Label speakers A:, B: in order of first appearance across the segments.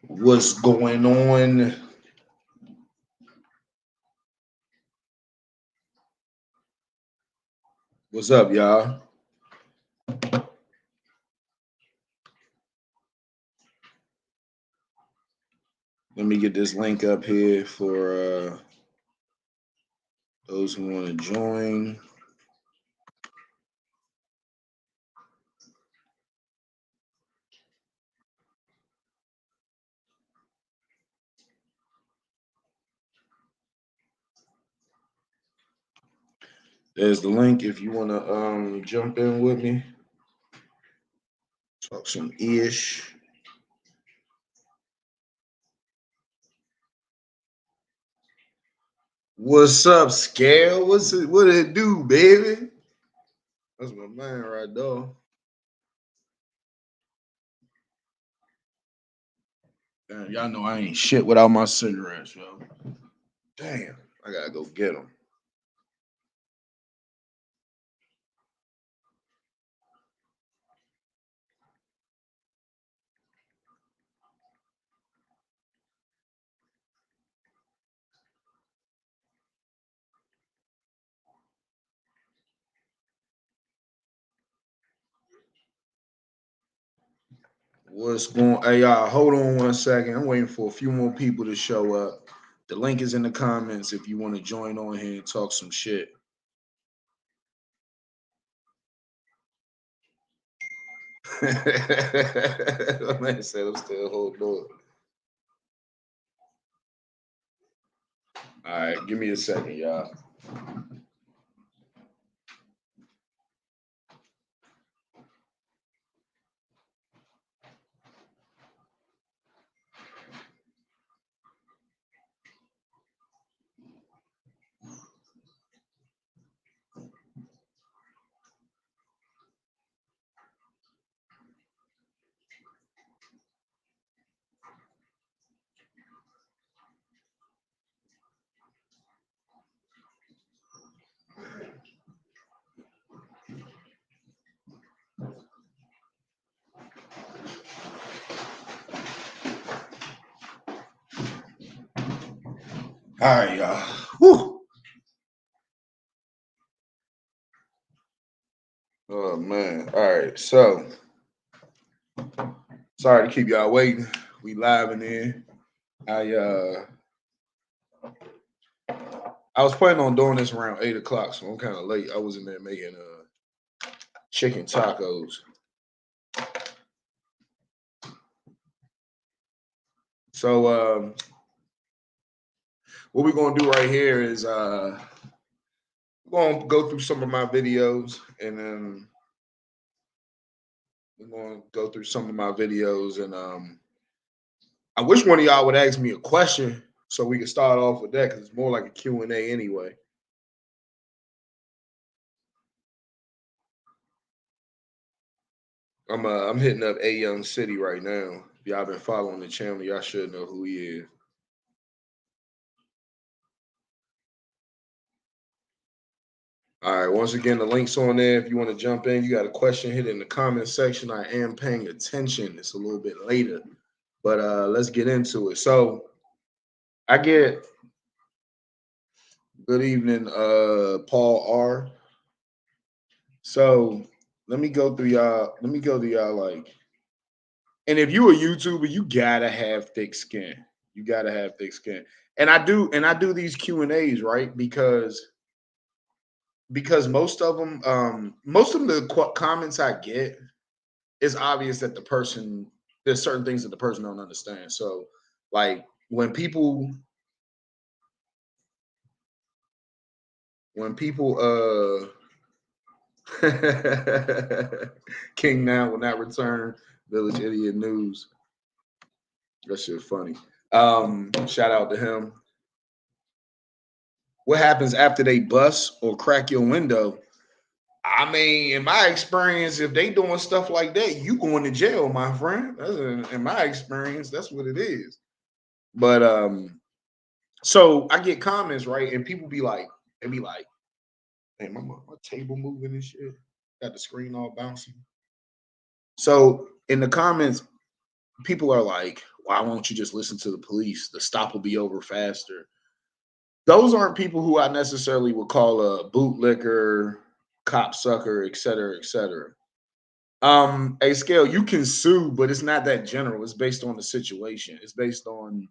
A: What's going on? What's up, y'all? Let me get this link up here for those who want to join. There's the link if you want to jump in with me. Talk some ish. What's up, Scale? What it do, baby? That's my man right there. Damn, y'all know I ain't shit without my cigarettes, yo. Damn, I gotta go get them. What's going? Hey, y'all, hold on one second. I'm waiting for a few more people to show up. The link is in the comments if you want to join on here and talk some shit. My man said I'm still holding on. All right, give me a second, y'all. All right, y'all. Whew. Oh man. All right. So sorry to keep y'all waiting. We live in here. I I was planning on doing this around 8 o'clock, so I'm kind of late. I was in there making chicken tacos. So what we're gonna do right here is we're gonna go through some of my videos and then we're gonna go through some of my videos and I wish one of y'all would ask me a question so we can start off with that because it's more like a Q&A anyway. I'm hitting up A Young City right now. If y'all been following the channel, y'all should know who he is. All right, once again, the link's on there. If you want to jump in, you got a question, hit it in the comment section. I am paying attention. It's a little bit later, but let's get into it. So I get good evening, Paul R. So let me go through y'all. Let me go through y'all like, and if you a YouTuber, you gotta have thick skin. You gotta have thick skin. And I do these Q&As, right? Because most of the comments I get, it's obvious that the person there's certain things that the person don't understand. So like when people King Now will not return, Village Idiot News. That shit funny. Shout out to him. What happens after they bust or crack your window? I mean, in my experience, if they doing stuff like that, you going to jail, my friend. That's in my experience, that's what it is. But so I get comments, right? And people be like, they be like, hey, my table moving and shit. Got the screen all bouncing. So in the comments, people are like, Why won't you just listen to the police? The stop will be over faster. Those aren't people who I necessarily would call a bootlicker, cop sucker, et cetera, et cetera. A scale you can sue, but it's not that general. It's based on the situation. It's based on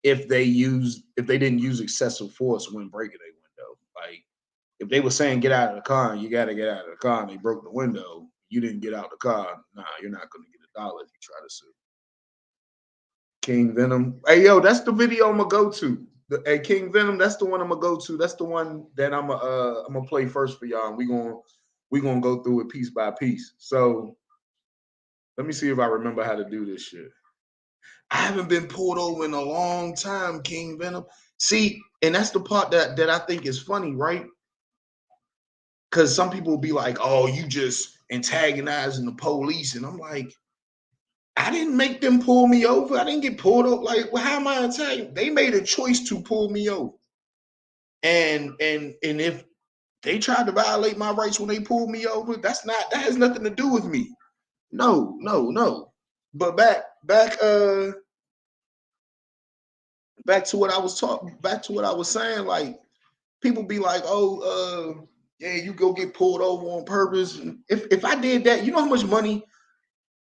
A: if they didn't use excessive force when breaking a window. Like if they were saying get out of the car and you got to get out of the car and they broke the window, you didn't get out the car. Nah, you're not going to get $1 if you try to sue. King Venom. Hey yo, that's the video I'm gonna go to. Hey King Venom, that's the one I'm gonna go to. That's the one that I'm gonna play first for y'all. And we gonna go through it piece by piece. So let me see if I remember how to do this shit. I haven't been pulled over in a long time, King Venom. See, and that's the part that I think is funny, right? Because some people will be like, "Oh, you just antagonizing the police," and I'm like, I didn't make them pull me over. I didn't get pulled over. Like, well, how am I Italian? They made a choice to pull me over. And if they tried to violate my rights when they pulled me over, that has nothing to do with me. No, no, no. But back to what I was talking, back to what I was saying, like people be like, oh, yeah, you go get pulled over on purpose. If I did that, you know how much money.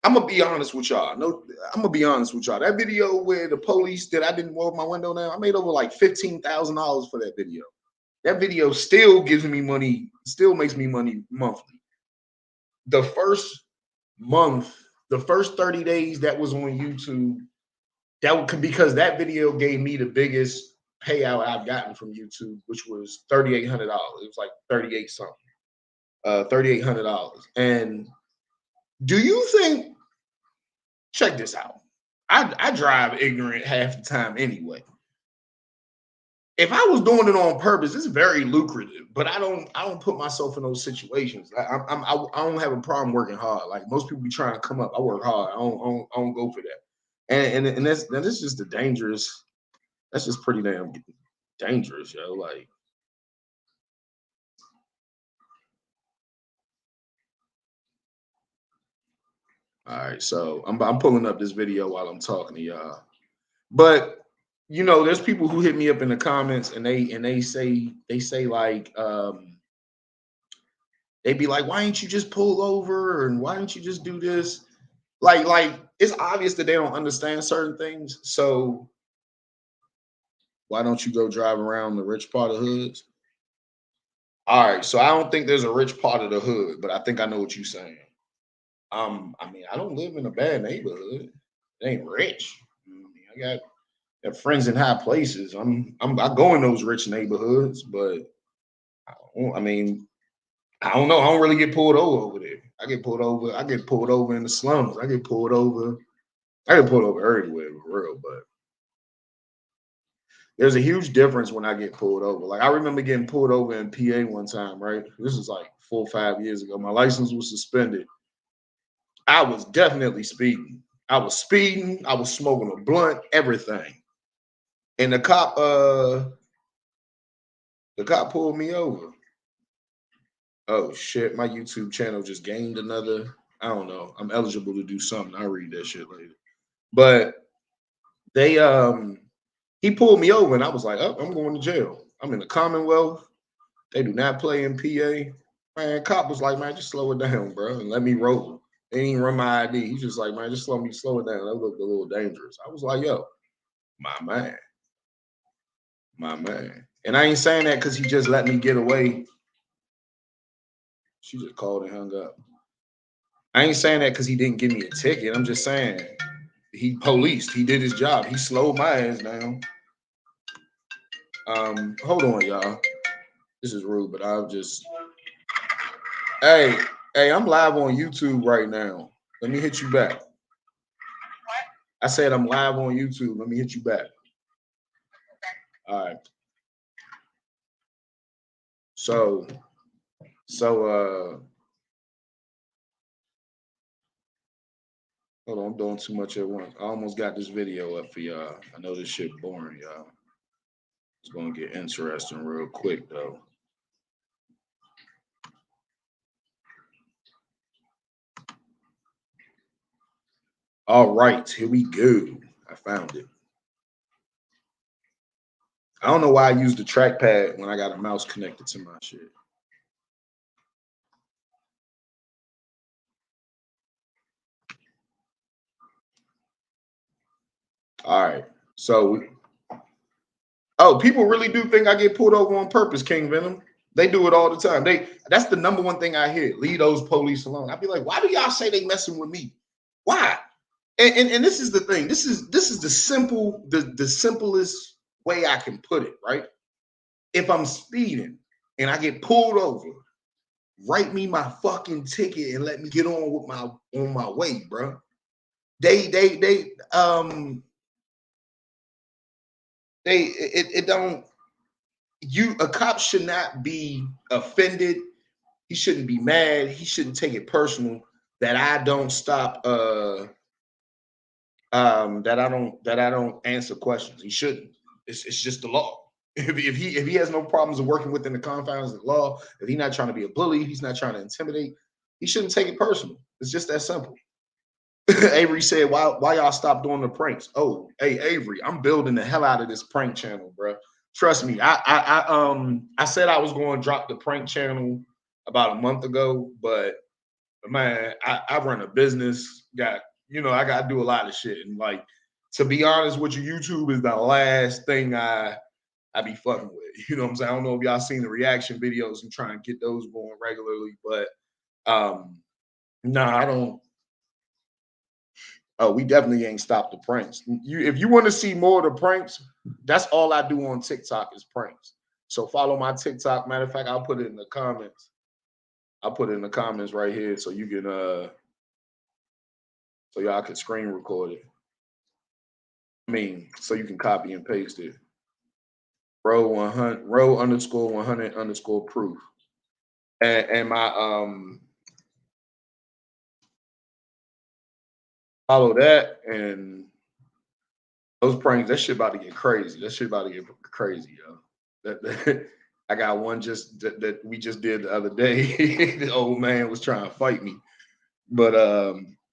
A: I'm gonna be honest with y'all. No, I'm gonna be honest with y'all. That video where the police that I didn't roll my window down, I made over like $15,000 for that video. That video still gives me money, still makes me money monthly. The first month, the first 30 days that was on YouTube, because that video gave me the biggest payout I've gotten from YouTube, which was $3,800. It was like 38 something, $3,800. And do you think? Check this out. I drive ignorant half the time anyway. If I was doing it on purpose, it's very lucrative, but I don't put myself in those situations. I don't have a problem working hard. Like most people be trying to come up, I work hard. I don't go for that. And that's just the dangerous. That's just pretty damn dangerous, yo. Like, all right, so I'm pulling up this video while I'm talking to y'all. But there's people who hit me up in the comments and they say like they be like, why didn't you just pull over and why didn't you just do this? Like it's obvious that they don't understand certain things. So why don't you go drive around the rich part of hoods? All right, so I don't think there's a rich part of the hood, but I think I know what you're saying. I mean, I don't live in a bad neighborhood. It ain't rich. I mean, I got friends in high places. I go in those rich neighborhoods, but I mean, I don't know. I don't really get pulled over there. I get pulled over. I get pulled over in the slums. I get pulled over. I get pulled over everywhere for real. But there's a huge difference when I get pulled over. Like I remember getting pulled over in PA one time. Right, this is like 4 or 5 years ago. My license was suspended. I was definitely speeding. I was speeding. I was smoking a blunt. Everything. And the cop pulled me over. Oh shit, my YouTube channel just gained another. I don't know. I'm eligible to do something. I'll read that shit later. But they he pulled me over and I was like, oh, I'm going to jail. I'm in the Commonwealth. They do not play in PA. Man, cop was like, man, just slow it down, bro, and let me roll. They didn't even run my ID. He's just like, man, just slow it down. That looked a little dangerous. I was like, yo, my man, my man. And I ain't saying that because he just let me get away. She just called and hung up. I ain't saying that because he didn't give me a ticket. I'm just saying he policed. He did his job. He slowed my ass down. Hold on, y'all. This is rude, but I'll just. Hey, hey, I'm live on YouTube right now. Let me hit you back. I said I'm live on YouTube. Let me hit you back. All right. So, so hold on, I'm doing too much at once. I almost got this video up for y'all. I know this shit boring, y'all. It's gonna get interesting real quick though. All right, here we go. I found it. I don't know why I use the trackpad when I got a mouse connected to my shit. All right. So, people really do think I get pulled over on purpose, King Venom. They do it all the time. That's the number one thing I hear. Leave those police alone. I'd be like, why do y'all say they messing with me? Why? And this is the thing. This is the simplest way I can put it, right? If I'm speeding and I get pulled over, write me my fucking ticket and let me get on my way, bro. A cop should not be offended. He shouldn't be mad. He shouldn't take it personal that I don't stop that I don't answer questions. He shouldn't. It's just the law. If he has no problems of working within the confines of the law, if he's not trying to be a bully, he's not trying to intimidate, he shouldn't take it personal. It's just that simple. Avery said, why y'all stop doing the pranks? Oh, hey, Avery, I'm building the hell out of this prank channel, bro. Trust me. I said I was going to drop the prank channel about a month ago, but man, I run a business, I got to do a lot of shit. And like, to be honest with you, YouTube is the last thing I be fucking with. You know what I'm saying? I don't know if y'all seen the reaction videos and trying to get those going regularly, but no, I don't. Oh, we definitely ain't stopped the pranks. If you want to see more of the pranks, that's all I do on TikTok is pranks. So follow my TikTok. Matter of fact, I'll put it in the comments. I'll put it in the comments right here so you can so y'all can screen record it. So you can copy and paste it. Row 100, row _100 _ proof. And my follow that, and those pranks, that shit about to get crazy. That shit about to get crazy, yo. That I got one that we just did the other day. The old man was trying to fight me, but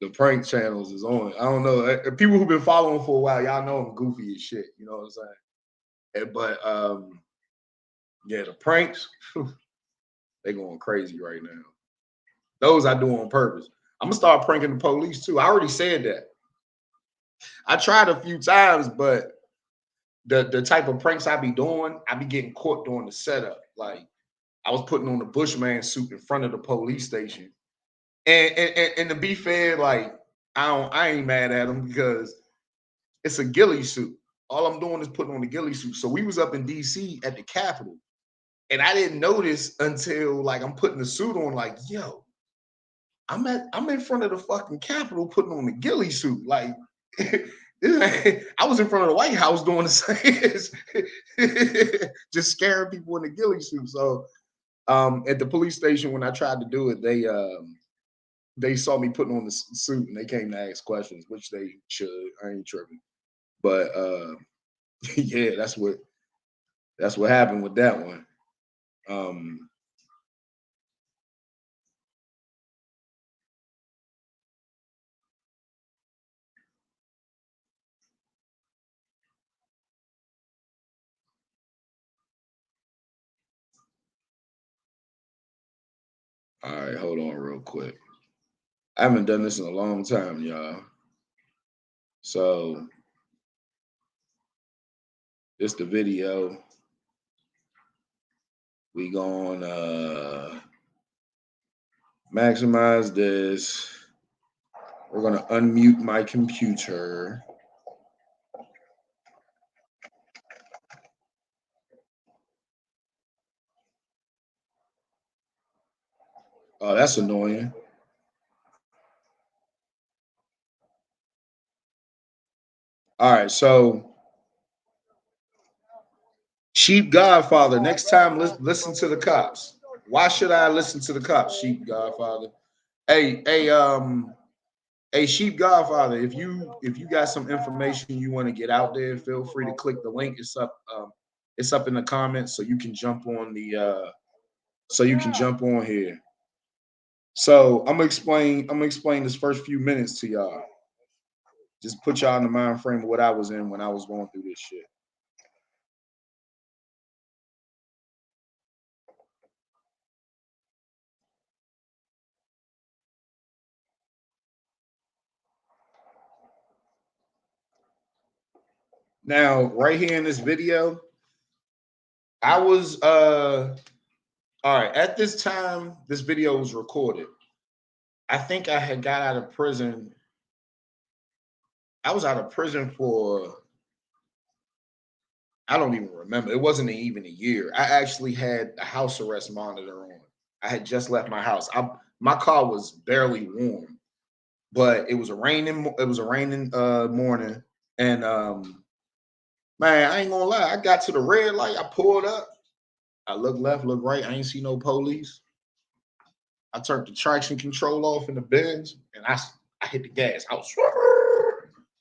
A: the prank channels is on. I don't know. People who've been following for a while, y'all know I'm goofy as shit. You know what I'm saying? But yeah, the pranks, they going crazy right now. Those I do on purpose. I'm gonna start pranking the police too. I already said that. I tried a few times, but the type of pranks I be doing, I be getting caught during the setup. Like I was putting on the Bushman suit in front of the police station, and to be fair, like I ain't mad at them because it's a ghillie suit. All I'm doing is putting on the ghillie suit. So we was up in DC at the Capitol, and I didn't notice until like I'm putting the suit on. Like, yo, I'm in front of the fucking Capitol putting on the ghillie suit. Like, I was in front of the White House doing the same, just scaring people in the ghillie suit. So at the police station when I tried to do it, they saw me putting on the suit and they came to ask questions, which they should. I ain't tripping. But yeah, that's what happened with that one. All right, hold on real quick. I haven't done this in a long time, y'all. So this the video. We gonna maximize this. We're gonna unmute my computer. Oh, that's annoying. All right, so Sheep Godfather. Next time, listen to the cops. Why should I listen to the cops, Sheep Godfather? Hey, Sheep Godfather. If you got some information you want to get out there, feel free to click the link. It's up. It's up in the comments, so you can jump on the. So you can jump on here. So I'm gonna explain this first few minutes to y'all. Just put y'all in the mind frame of what I was in when I was going through this shit. Now, right here in this video, I was all right, at this time this video was recorded. I think I had got out of prison. I was out of prison for, I don't even remember. It wasn't even a year. I actually had a house arrest monitor on. I had just left my house. My car was barely warm, but it was a raining. It was a raining morning, and man, I ain't gonna lie. I got to the red light. I pulled up. I looked left, looked right. I ain't see no police. I turned the traction control off in the Benz, and I hit the gas. I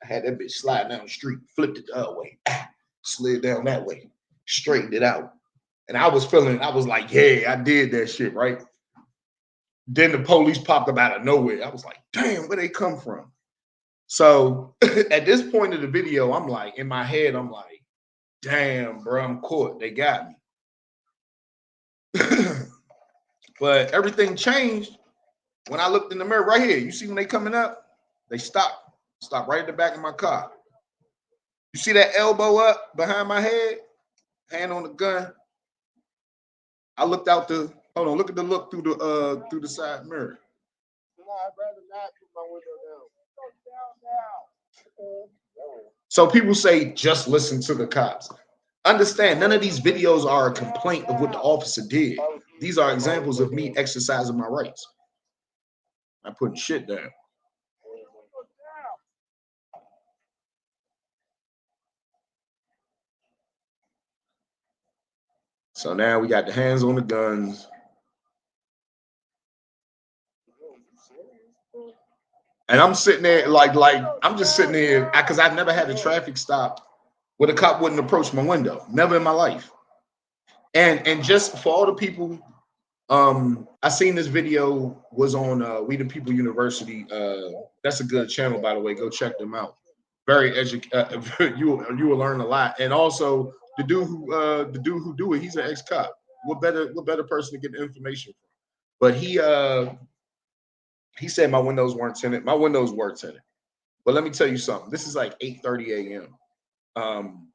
A: had that bitch slide down the street, flipped it the other way, slid down that way, straightened it out. And I was like, yeah, I did that shit, right? Then the police popped up out of nowhere. I was like, damn, where they come from? So at this point of the video, I'm like, in my head, I'm like, damn, bro, I'm caught. They got me. But everything changed when I looked in the mirror right here. You see when they coming up, they stopped right at the back of my car. You see that elbow up behind my head, hand on the gun. I looked out the, hold on, look at the look through the side mirror. No, I'd rather not put my window down. So people say just listen to the cops. Understand, none of these videos are a complaint of what the officer did. These are examples of me exercising my rights. I'm putting shit down. So now we got the hands on the guns. And I'm sitting there like I'm just sitting there because I've never had a traffic stop where the cop wouldn't approach my window. Never in my life. And just for all the people, I seen this video was on We the People University. That's a good channel, by the way. Go check them out. Very you will learn a lot. And also the dude who do it, he's an ex-cop. What better person to get the information from? But he said my windows weren't tinted. My windows were tinted. But let me tell you something. This is like 8:30 a.m.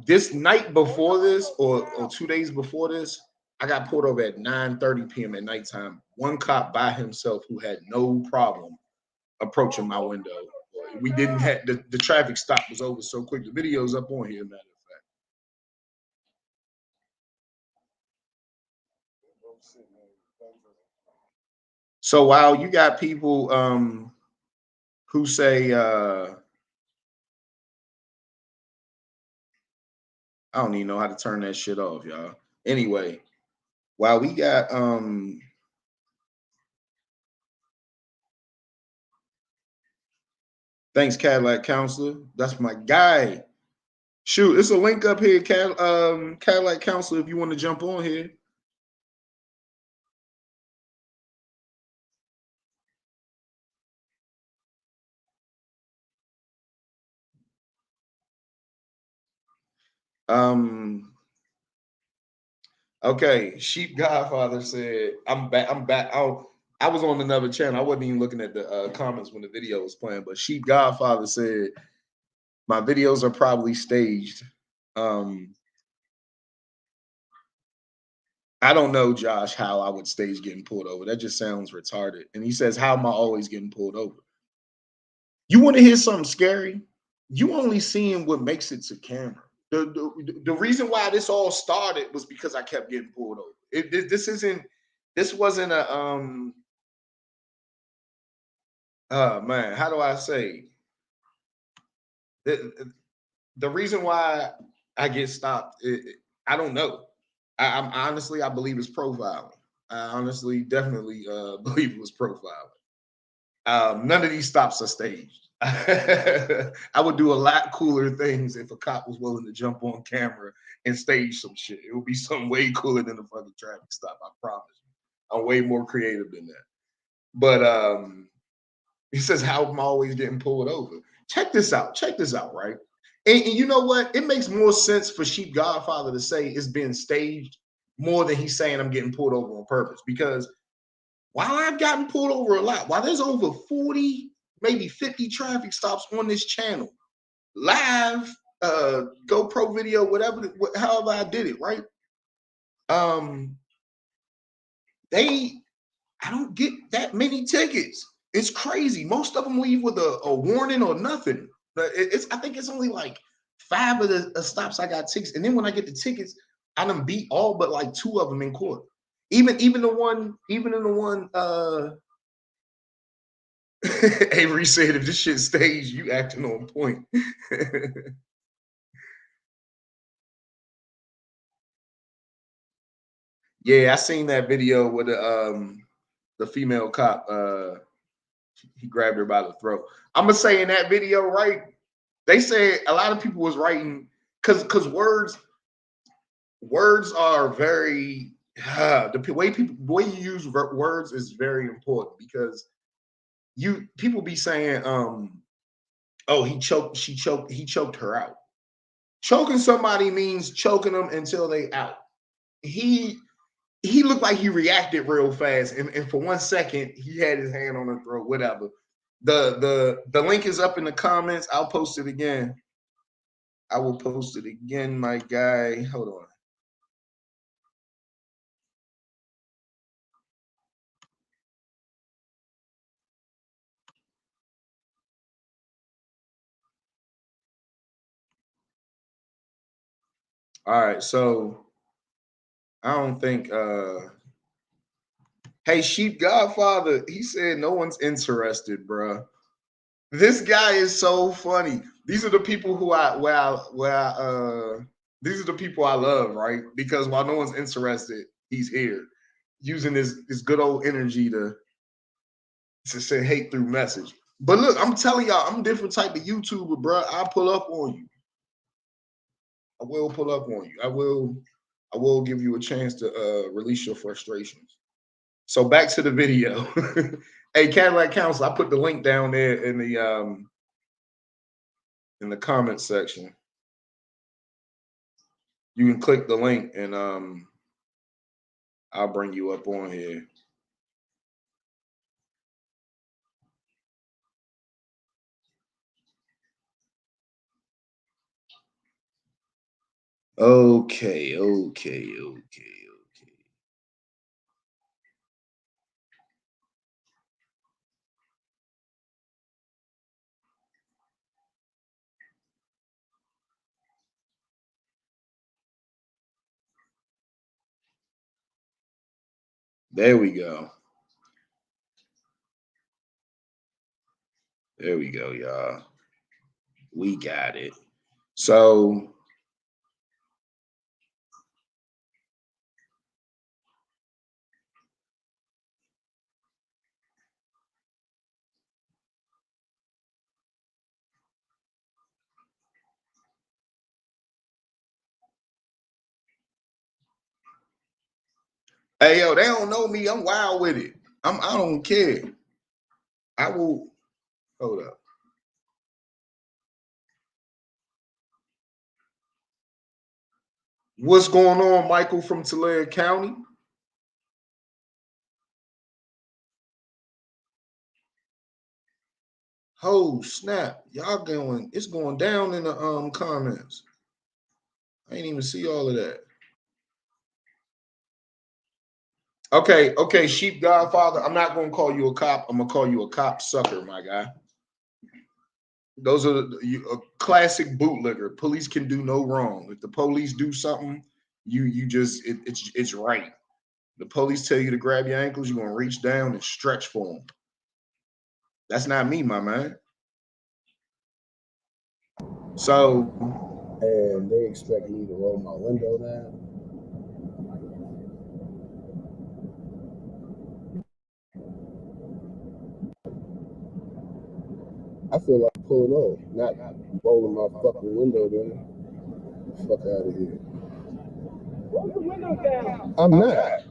A: This night before this, or 2 days before this, I got pulled over at 9:30 p.m. at nighttime. One cop by himself who had no problem approaching my window. We didn't have the traffic stop was over so quick. The video's up on here, matter of fact. So while you got people who say I don't even know how to turn that shit off, y'all. Anyway, while we got thanks, Cadillac Counselor. That's my guy. Shoot, it's a link up here, Cadillac Counselor, if you want to jump on here. Okay, Sheep Godfather said, I'm back. I was on another channel. I wasn't even looking at the comments when the video was playing, but Sheep Godfather said, my videos are probably staged. I don't know, Josh, how I would stage getting pulled over. That just sounds retarded. And he says, how am I always getting pulled over? You want to hear something scary? You only seeing what makes it to camera. The reason why this all started was because I kept getting pulled over. This wasn't a man, how do I say? The reason why I get stopped, I don't know. I'm honestly, I believe it's profiling. I honestly, definitely believe it was profiling. None of these stops are staged. I would do a lot cooler things if a cop was willing to jump on camera and stage some shit. It would be something way cooler than a fucking traffic stop. I promise you. I'm way more creative than that. But he says, how am I always getting pulled over? Check this out. Check this out, right? And you know what? It makes more sense for Sheep Godfather to say it's being staged more than he's saying I'm getting pulled over on purpose. Because while I've gotten pulled over a lot, while there's over 40, maybe 50 traffic stops on this channel, live, GoPro video, whatever, however I did it, right? I don't get that many tickets. It's crazy. Most of them leave with a warning or nothing. But I think it's only like 5 of the stops I got tickets. And then when I get the tickets, I done beat all but like 2 of them in court. Even in the one, Avery said, if this shit stays, you acting on point. Yeah, I seen that video with the female cop. He grabbed her by the throat. I'm gonna say in that video, right? They said a lot of people was writing because words are very the way you use words is very important because people be saying oh he choked her out. Choking somebody means choking them until they out. He looked like he reacted real fast, and for 1 second he had his hand on her throat. Whatever. The link is up in the comments. I'll post it again. I will post it again, my guy. Hold on. All right, so I don't think hey, Sheep Godfather, he said no one's interested, bro. This guy is so funny. These are the people who these are the people I love, right? Because while no one's interested, he's here using his good old energy to say hate through message. But look, I'm telling y'all, I'm a different type of YouTuber, bro. I'll pull up on you. I will pull up on you. I will give you a chance to release your frustrations. So back to the video. Hey, Cadillac Council, I put the link down there in the comment section. You can click the link and I'll bring you up on here. Okay. There we go. There we go, y'all. We got it. So hey, yo, they don't know me. I'm wild with it. I don't care. I will hold up. What's going on, Michael from Tulare County? Oh snap! Y'all it's going down in the comments. I ain't even see all of that. Okay, Sheep Godfather. I'm not gonna call you a cop. I'm gonna call you a cop sucker, my guy. Those are a classic bootlegger. Police can do no wrong. If the police do something, you just it's right. The police tell you to grab your ankles, you're gonna reach down and stretch for them. That's not me, my man. So,
B: and they expect me to roll my window down. I feel like pulling off, not rolling my fucking window down. Fuck out of here. Roll the window down. I'm not.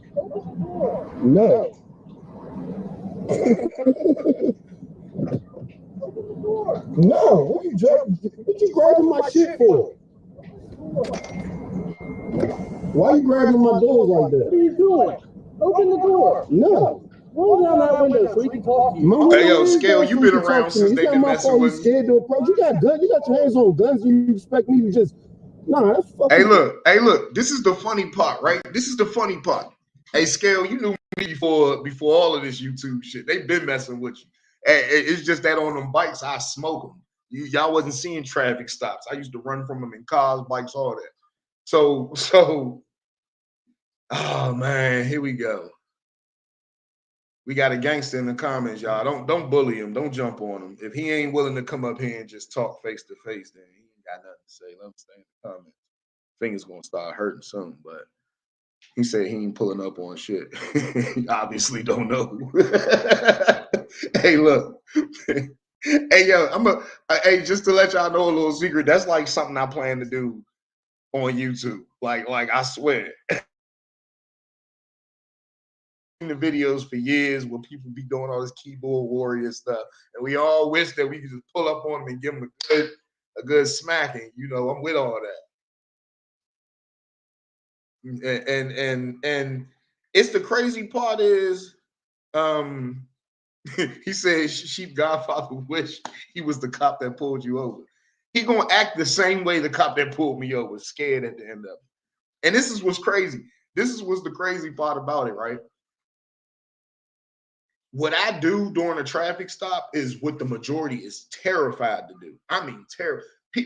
B: No. No, what you grabbing my shit for? Why you grabbing my doors like that?
C: What are you doing? Open the door.
B: No.
C: Roll down that window so we can talk to you.
A: Hey, yo, Scale, you been around since they been messing with me.
B: Scared to approach. You got guns. You got your hands on guns. You expect me to just? Nah, that's fucking.
A: Hey, look. This is the funny part, right? This is the funny part. Hey, Scale, you knew me before all of this YouTube shit. They been messing with you. It's just that on them bikes, I smoke them. Y'all wasn't seeing traffic stops. I used to run from them in cars, bikes, all that. So, oh man, here we go. We got a gangster in the comments, y'all. Don't bully him. Don't jump on him. If he ain't willing to come up here and just talk face to face, then he ain't got nothing to say. Let him stay in the comments. Fingers gonna start hurting soon, but he said he ain't pulling up on shit. He obviously don't know. Hey, look. Hey, yo, hey, just to let y'all know a little secret, that's like something I plan to do on YouTube. Like I swear. The videos for years where people be doing all this keyboard warrior stuff, and we all wish that we could just pull up on them and give them a good smacking. You know, I'm with all that. And it's the crazy part is, he said Sheep Godfather wish he was the cop that pulled you over. He gonna act the same way the cop that pulled me over, scared at the end of it. And this is what's crazy. This is what's the crazy part about it, right? What I do during a traffic stop is what the majority is terrified to do. I mean,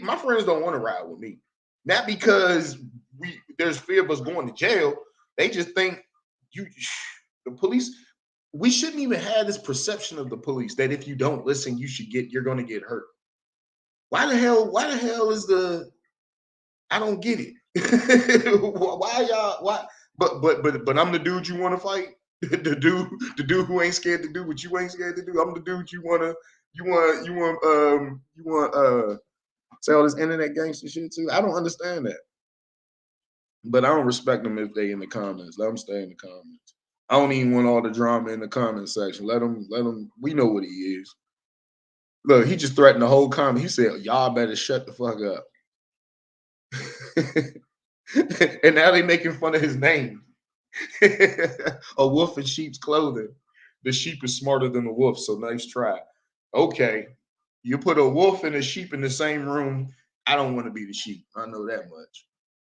A: my friends don't want to ride with me. Not because there's fear of us going to jail. They just think the police, we shouldn't even have this perception of the police that if you don't listen, you're going to get hurt. Why the hell is I don't get it. Why? But I'm the dude you want to fight. The dude who ain't scared to do what you ain't scared to do. I'm the dude you want say all this internet gangster shit too. I don't understand that, but I don't respect them if they in the comments. Let them stay in the comments. I don't even want all the drama in the comment section. Let them. We know what he is. Look, he just threatened the whole comment. He said, "Y'all better shut the fuck up." And now they making fun of his name. A wolf in sheep's clothing. The sheep is smarter than the wolf, so nice try. Okay, you put a wolf and a sheep in the same room. I don't want to be the sheep. I know that much.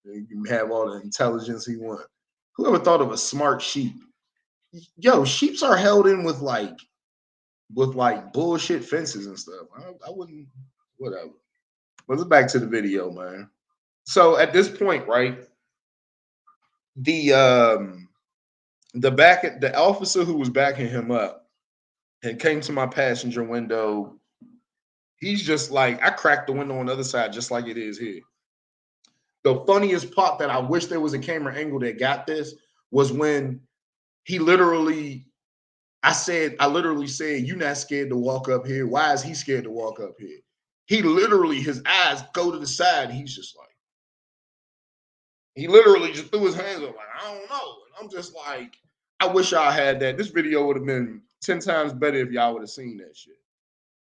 A: You can have all the intelligence he want. Whoever thought of a smart sheep? Yo, sheeps are held in with like bullshit fences and stuff. I wouldn't. Whatever. Let's get back to the video, man. So at this point, right? The officer who was backing him up and came to my passenger window. He's just like, I cracked the window on the other side just like it is here. The funniest part that I wish there was a camera angle that got this was when he literally said, "You're not scared to walk up here. Why is he scared to walk up here?" He literally, his eyes go to the side. He's just like, he literally just threw his hands up like, I don't know. And I'm just like, I wish y'all had that. This video would have been 10 times better if y'all would have seen that shit.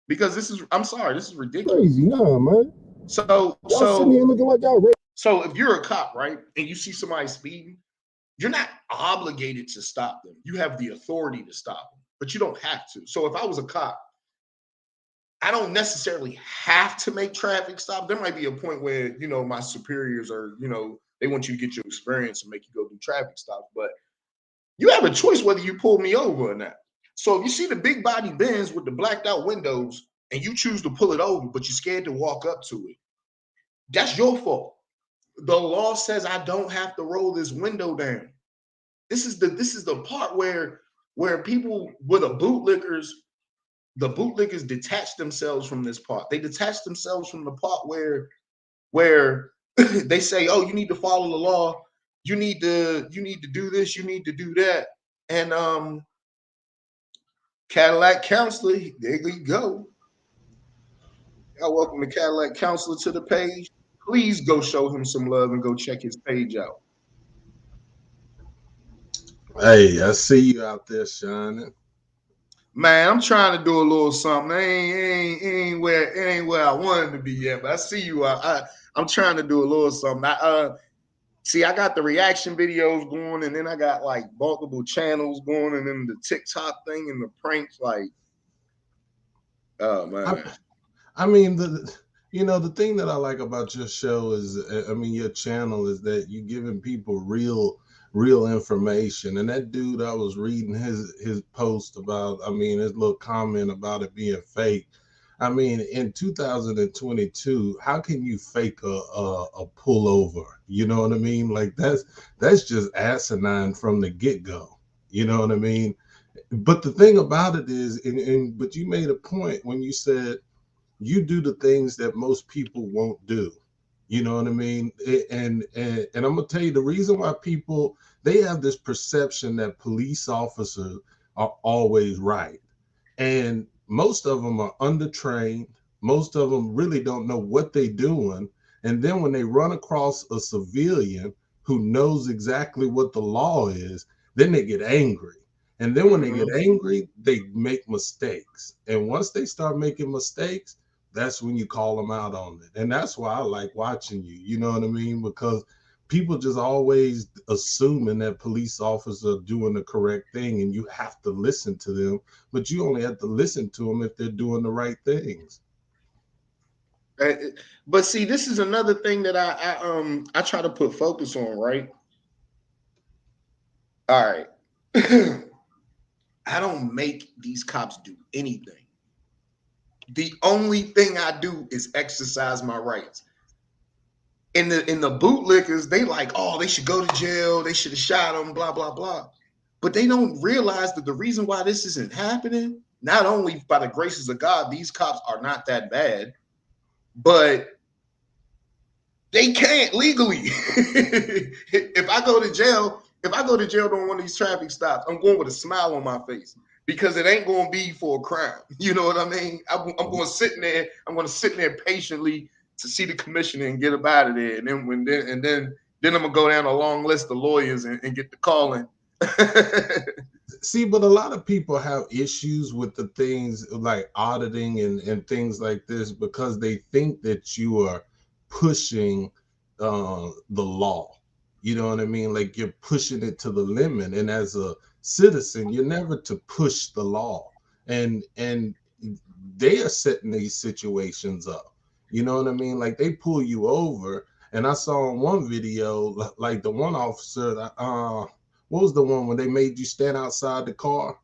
A: Because I'm sorry, this is ridiculous.
B: Crazy, nah, man.
A: So
B: sitting here looking like y'all.
A: So if you're a cop, right, and you see somebody speeding, you're not obligated to stop them. You have the authority to stop them, but you don't have to. So if I was a cop, I don't necessarily have to make traffic stop. There might be a point where, my superiors are, they want you to get your experience and make you go do traffic stops, but you have a choice whether you pull me over or not. So if you see the big body Benz with the blacked out windows and you choose to pull it over, but you're scared to walk up to it, that's your fault. The law says I don't have to roll this window down. This is the part where people with the bootlickers detach themselves from this part. They detach themselves from the part where they say, "Oh, you need to follow the law. You need to do this. You need to do that." And Cadillac Counselor, there you go. Y'all welcome the Cadillac Counselor to the page. Please go show him some love and go check his page out.
B: Hey, I see you out there shining.
A: Man, I'm trying to do a little something. It ain't where I wanted to be yet, but I see you. I'm trying to do a little something. I got the reaction videos going, and then I got like multiple channels going, and then the TikTok thing and the pranks. Like, oh man.
D: I mean, the thing that I like about your show is, I mean, your channel is that you're giving people real information. And that dude, I was reading his post about, I mean, his little comment about it being fake. I mean, in 2022, how can you fake a pullover? You know what I mean? Like that's just asinine from the get-go. You know what I mean? But the thing about it is, but you made a point when you said you do the things that most people won't do. You know what I mean? And I'm gonna tell you the reason why people, they have this perception that police officers are always right. And most of them are undertrained. Most of them really don't know what they're doing. And then when they run across a civilian who knows exactly what the law is, then they get angry. And then when they get angry, they make mistakes. And once they start making mistakes, that's when you call them out on it. And that's why I like watching you. You know what I mean? Because people just always assuming that police officers are doing the correct thing, and you have to listen to them, but you only have to listen to them if they're doing the right things.
A: But see, this is another thing that I try to put focus on, right? All right. I don't make these cops do anything. The only thing I do is exercise my rights. In the bootlickers, they like, oh, they should go to jail. They should have shot them, blah, blah, blah. But they don't realize that the reason why this isn't happening, not only by the graces of God, these cops are not that bad, but they can't legally. If I go to jail during one of these traffic stops, I'm going with a smile on my face because it ain't going to be for a crime. You know what I mean? I'm going to sit in there. I'm going to sit there patiently to see the commissioner and get up out of there. And then I'm going to go down a long list of lawyers and get the calling.
D: See, but a lot of people have issues with the things like auditing and things like this because they think that you are pushing the law. You know what I mean? Like you're pushing it to the limit. And as a citizen, you're never to push the law. And they are setting these situations up. You know what I mean? Like they pull you over. And I saw in one video, like the one officer, what was the one when they made you stand outside the car?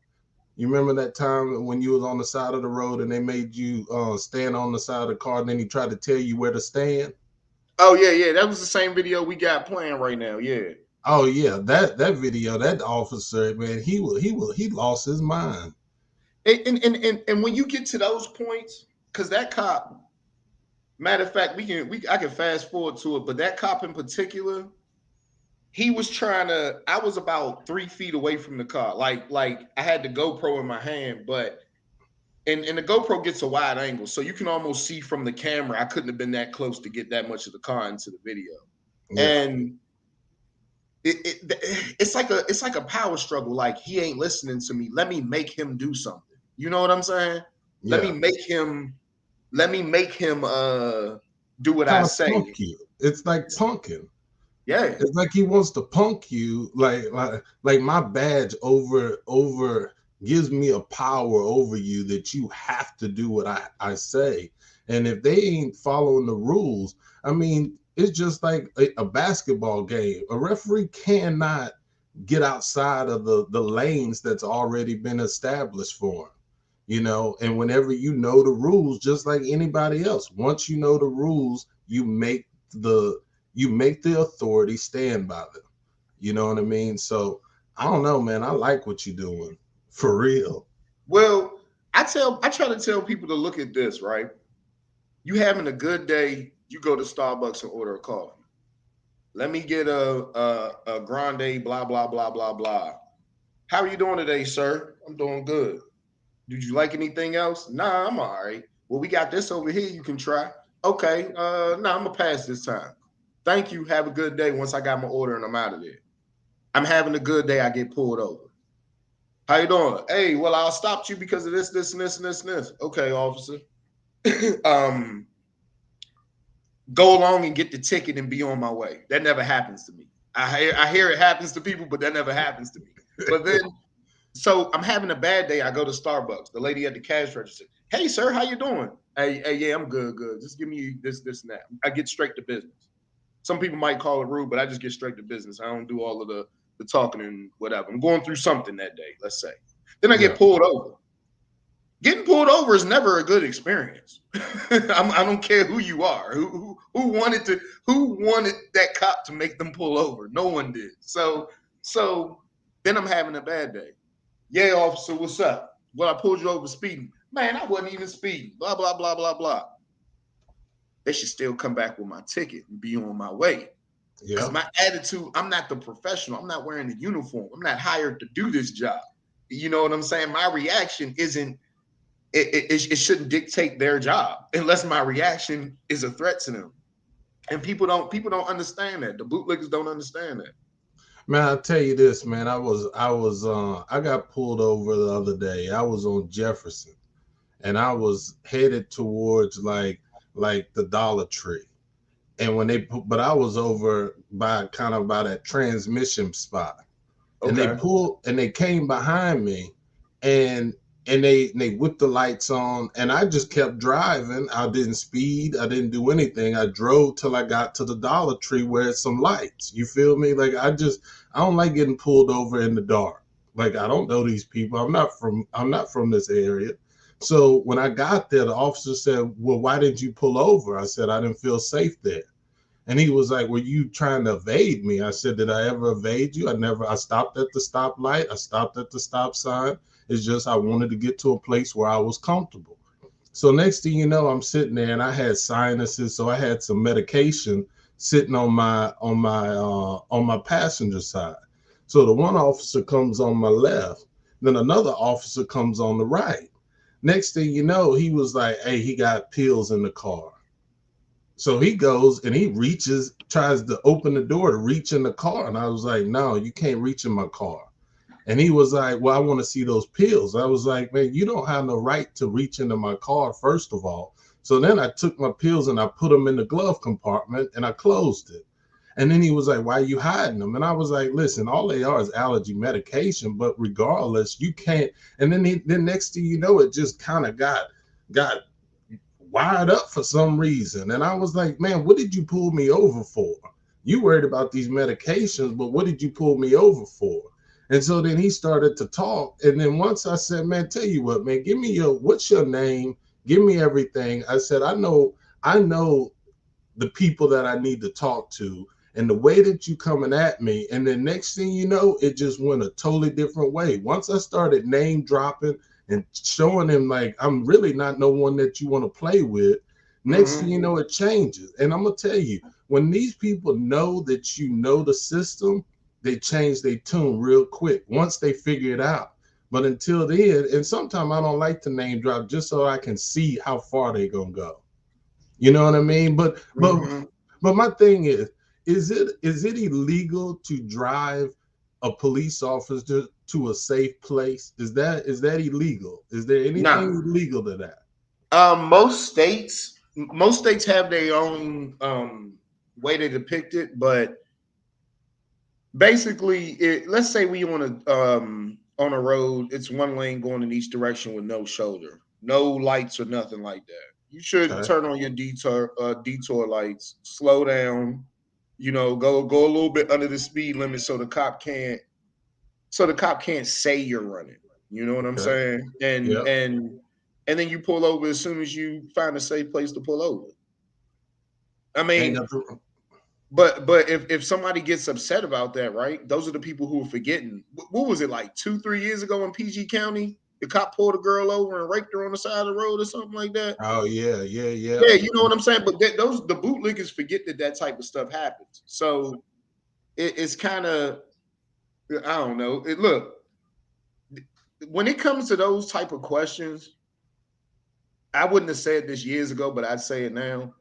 D: You remember that time when you was on the side of the road and they made you stand on the side of the car, and then he tried to tell you where to stand?
A: Oh yeah, that was the same video we got playing right now. Yeah.
D: Oh yeah, that video, that officer, man, he lost his mind.
A: And when you get to those points, because that cop, matter of fact, I can fast forward to it, but that cop in particular, he was trying to. I was about 3 feet away from the car, like I had the GoPro in my hand, but and the GoPro gets a wide angle, so you can almost see from the camera. I couldn't have been that close to get that much of the car into the video,
D: Yeah.
A: and it's like a power struggle. Like he ain't listening to me. Let me make him do something. You know what I'm saying?
D: Yeah.
A: Let me make him do what I say.
D: Punk you. It's like punking.
A: Yeah.
D: It's like he wants to punk you, like my badge over gives me a power over you that you have to do what I say. And if they ain't following the rules, I mean, it's just like a basketball game. A referee cannot get outside of the lanes that's already been established for him. You know, and whenever you know the rules, just like anybody else, once you know the rules, you make the authority stand by them. You know what I mean? So I don't know, man. I like what you're doing for real.
A: Well, I try to tell people to look at this, right? You having a good day, you go to Starbucks and order a coffee. Let me get a grande, blah, blah, blah, blah, blah. How are you doing today, sir? I'm doing good. Did you like anything else? Nah, I'm all right. Well, we got this over here you can try. Okay, I'm gonna pass this time. Thank you. Have a good day. Once I got my order and I'm out of there. I'm having a good day. I get pulled over. How you doing? Hey, well, I stopped you because of this, this, and this, and this, and this. Okay, officer. um, go along and get the ticket and be on my way. That never happens to me. I hear it happens to people, but that never happens to me. But then, so I'm having a bad day. I go to Starbucks. The lady at the cash register. Hey, sir, how you doing? Hey, yeah, I'm good, good. Just give me this, this, and that. I get straight to business. Some people might call it rude, but I just get straight to business. I don't do all of the talking and whatever. I'm going through something that day, let's say. Then I get pulled over. Getting pulled over is never a good experience. I don't care who you are. Who wanted that cop to make them pull over? No one did. So then I'm having a bad day. Yeah, officer, what's up? Well, I pulled you over speeding. Man, I wasn't even speeding. Blah blah blah blah blah. They should still come back with my ticket and be on my way. Because my attitude, I'm not the professional. I'm not wearing the uniform. I'm not hired to do this job. You know what I'm saying? My reaction isn't. It shouldn't dictate their job unless my reaction is a threat to them. And people don't understand that. The bootlickers don't understand that.
D: Man, I'll tell you this, man. I got pulled over the other day. I was on Jefferson and I was headed towards like the Dollar Tree. And but I was over by that transmission spot. Okay. And they came behind me and they whipped the lights on, and I just kept driving. I didn't speed. I didn't do anything. I drove till I got to the Dollar Tree where it's some lights. You feel me? Like I don't like getting pulled over in the dark. Like I don't know these people. I'm not from this area. So when I got there, the officer said, "Well, why didn't you pull over?" I said, "I didn't feel safe there." And he was like, "Were you trying to evade me?" I said, "Did I ever evade you? I stopped at the stoplight. I stopped at the stop sign. It's just I wanted to get to a place where I was comfortable." So next thing you know, I'm sitting there and I had sinuses, so I had some medication sitting on my passenger side. So the one officer comes on my left, then another officer comes on the right. Next thing you know, he was like, "Hey, he got pills in the car." So he goes and he tries to open the door to reach in the car. And I was like, "No, you can't reach in my car." And he was like, "Well, I want to see those pills." I was like, "Man, you don't have no right to reach into my car, first of all." So then I took my pills and I put them in the glove compartment and I closed it. And then he was like, "Why are you hiding them?" And I was like, "Listen, all they are is allergy medication, but regardless, you can't." And then next thing you know, it just kind of got wired up for some reason. And I was like, "Man, what did you pull me over for? You worried about these medications, but what did you pull me over for?" And so then he started to talk. And then once I said, "Man, tell you what, man, give me what's your name? Give me everything." I said, I know the people that I need to talk to, and the way that you coming at me." And then next thing you know, it just went a totally different way. Once I started name dropping and showing him like I'm really not no one that you want to play with, next thing you know, it changes. And I'm gonna tell you, when these people know that you know the system, they change their tune real quick once they figure it out. But until then, and sometimes I don't like to name drop just so I can see how far they gonna go. You know what I mean? But my thing is it illegal to drive a police officer to a safe place? Is that illegal? Is there anything illegal to that?
A: Most states have their own way to depict it, but basically, let's say we on a road, it's one lane going in each direction with no shoulder, no lights or nothing like that. You should turn on your detour lights, slow down, go a little bit under the speed limit so the cop can't say you're running. You know what I'm saying? And then you pull over as soon as you find a safe place to pull over. I mean, but if somebody gets upset about that, right? Those are the people who are forgetting. What was it like 2-3 years ago in PG County? The cop pulled a girl over and raped her on the side of the road or something like that.
D: Oh yeah.
A: Yeah, you know what I'm saying. But the bootlickers forget that type of stuff happens. So it's kind of, I don't know. Look, when it comes to those type of questions, I wouldn't have said this years ago, but I'd say it now.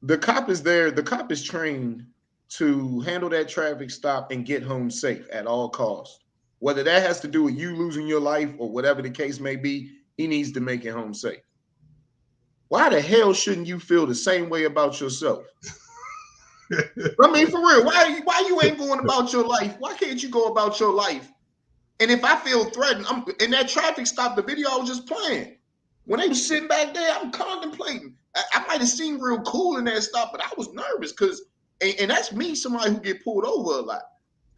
A: The cop is there. The cop is trained to handle that traffic stop and get home safe at all costs. Whether that has to do with you losing your life or whatever the case may be, he needs to make it home safe. Why the hell shouldn't you feel the same way about yourself? I mean, for real, why you ain't going about your life? Why can't you go about your life? And if I feel threatened, in that traffic stop, the video I was just playing, when they was sitting back there, I'm contemplating. I might have seemed real cool in that stop, but I was nervous because, and that's me, somebody who get pulled over a lot.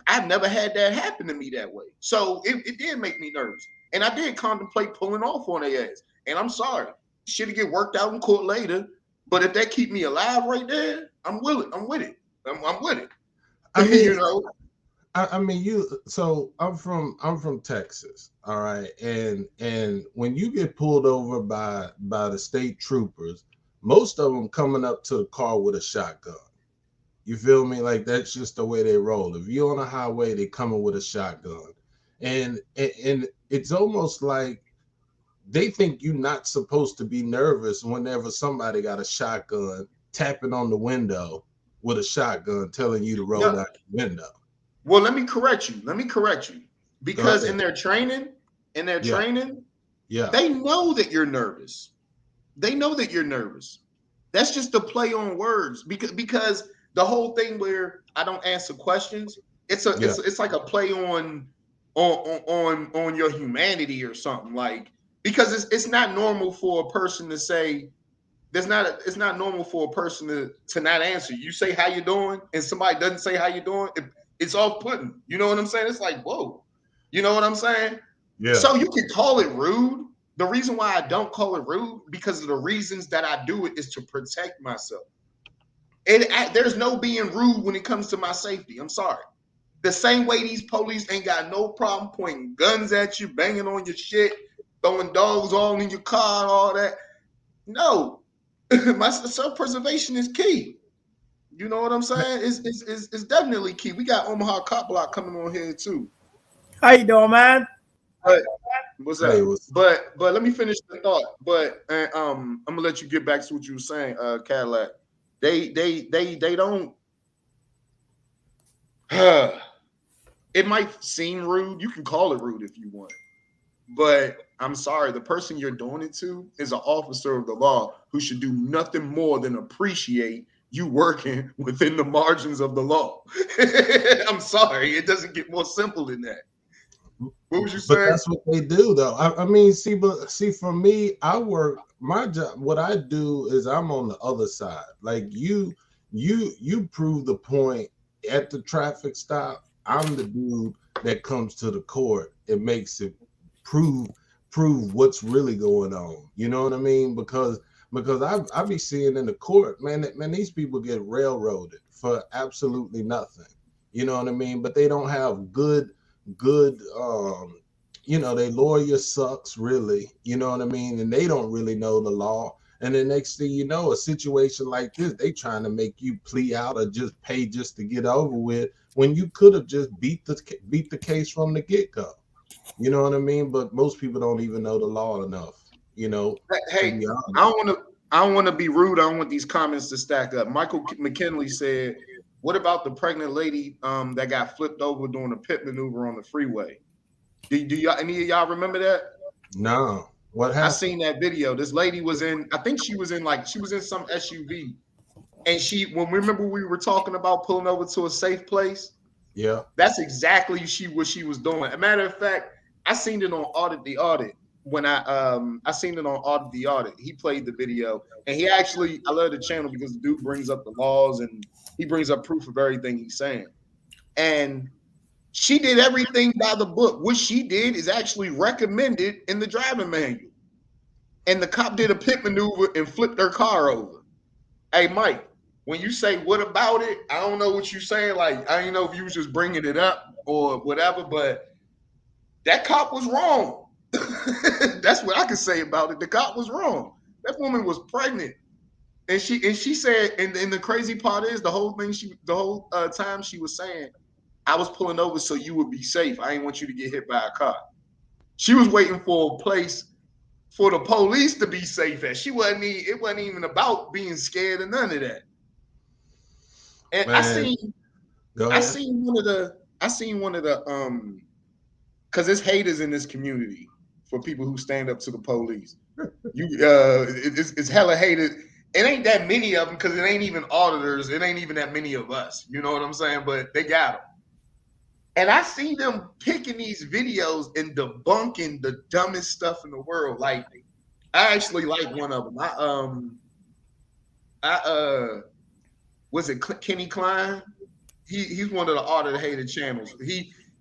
A: I've never had that happen to me that way. So it did make me nervous. And I did contemplate pulling off on their ass. And I'm sorry. Shit'll get worked out in court later. But if that keep me alive right there, I'm willing. I'm with it. I'm with it.
D: I mean,
A: you know.
D: I mean, so I'm from Texas, all right, and when you get pulled over by the state troopers, most of them coming up to the car with a shotgun. You feel me? Like that's just the way they roll. If you're on a highway, they coming with a shotgun, and it's almost like they think you're not supposed to be nervous whenever somebody got a shotgun tapping on the window with a shotgun telling you to roll down the window.
A: Well, let me correct you. Because in their training, they know that you're nervous. They know that you're nervous. That's just a play on words because the whole thing where I don't answer questions, it's like a play on your humanity or something, like, because it's not normal for a person to say it's not normal for a person to not answer. You say how you doing and somebody doesn't say how you doing, it's off-putting. You know what I'm saying? It's like, whoa. You know what I'm saying?
D: Yeah.
A: So you can call it rude. The reason why I don't call it rude, because of the reasons that I do it, is to protect myself. There's no being rude when it comes to my safety. I'm sorry. The same way these police ain't got no problem pointing guns at you, banging on your shit, throwing dogs all in your car and all that. No. My self-preservation is key. You know what I'm saying? It's definitely key. We got Omaha Cop Block coming on here too.
E: How you doing, man?
A: What's up? But let me finish the thought. But I'm gonna let you get back to what you were saying, Cadillac. They don't. It might seem rude. You can call it rude if you want. But I'm sorry, the person you're doing it to is an officer of the law who should do nothing more than appreciate you working within the margins of the law. I'm sorry, it doesn't get more simple than that. What was you saying?
D: But that's what they do, though. I mean, see, for me, I work my job. What I do is I'm on the other side. Like you prove the point at the traffic stop. I'm the dude that comes to the court and makes it prove what's really going on. You know what I mean? Because I be seeing in the court, man, these people get railroaded for absolutely nothing. You know what I mean? But they don't have good their lawyer sucks, really. You know what I mean? And they don't really know the law. And the next thing you know, a situation like this, they trying to make you plea out or just pay just to get over with, when you could have just beat the case from the get-go. You know what I mean? But most people don't even know the law enough, you know.
A: Hey, I don't want to be rude. I don't want these comments to stack up. Michael McKinley said, what about the pregnant lady that got flipped over during a pit maneuver on the freeway? Do y'all, any of y'all remember that?
D: No. What happened?
A: I seen that video. This lady was in, I think she was in some SUV. And remember we were talking about pulling over to a safe place?
D: Yeah. That's
A: exactly what she was doing. As a matter of fact, I seen it on Audit the Audit. When I seen it on Audit the Audit, he played the video, and I love the channel because the dude brings up the laws and he brings up proof of everything he's saying. And she did everything by the book. What she did is actually recommended in the driving manual. And the cop did a pit maneuver and flipped her car over. Hey, Mike, when you say what about it, I don't know what you're saying. Like, I don't know if you was just bringing it up or whatever, but that cop was wrong. That's what I can say about it. The cop was wrong. That woman was pregnant, and she said, and the crazy part is the whole time she was saying, I was pulling over so you would be safe. I didn't want you to get hit by a car. She was waiting for a place for the police to be safe at. It wasn't even about being scared or none of that. And I seen one of the because there's haters in this community for people who stand up to the police. It's hella haters. It ain't that many of them because it ain't even auditors. It ain't even that many of us. You know what I'm saying? But they got them. And I see them picking these videos and debunking the dumbest stuff in the world. Like, I actually like one of them. Was it Kenny Klein? He's one of the auditor hated channels.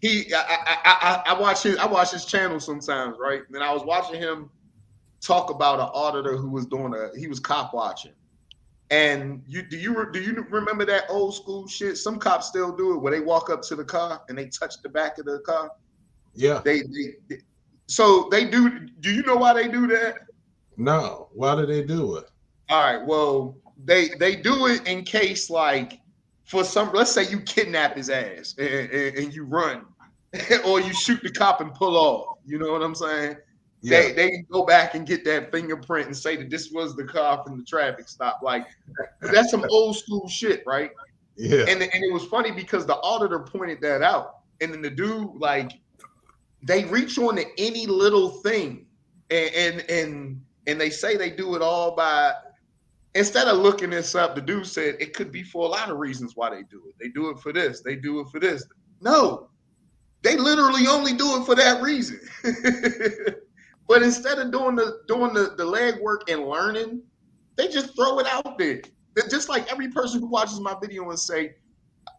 A: I watch his channel sometimes, right? And I was watching him talk about an auditor who was he was cop watching. And do you remember that old school shit? Some cops still do it where they walk up to the car and they touch the back of the car.
D: Yeah.
A: So they do. Do you know why they do that?
D: No. Why do they do it?
A: All right. Well, they do it in case, like, for some, let's say you kidnap his ass and you run, or you shoot the cop and pull off. You know what I'm saying? Yeah. They can go back and get that fingerprint and say that this was the car from the traffic stop. Like, that's some old school shit, right?
D: Yeah.
A: And it was funny because the auditor pointed that out. And then the dude, like, they reach on to any little thing. And they say they do it all by, instead of looking this up, the dude said it could be for a lot of reasons why they do it. They do it for this. They do it for this. No, they literally only do it for that reason. But instead of doing the legwork and learning, they just throw it out there. They're just like every person who watches my video and say,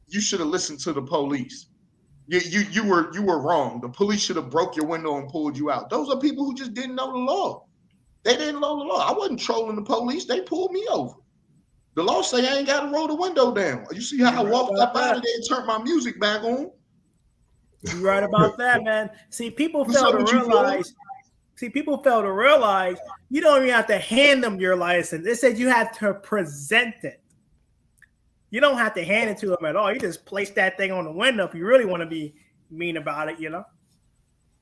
A: you should have listened to the police. You were wrong. The police should have broke your window and pulled you out. Those are people who just didn't know the law. They didn't know the law. I wasn't trolling the police. They pulled me over. The law say I ain't got to roll the window down. You see how I walked up out of there and turned my music back on?
E: You're right about that, man. See, people fail to realize. People fail to realize you don't even have to hand them your license. They said you have to present it. You don't have to hand it to them at all. You just place that thing on the window if you really want to be mean about it, you know?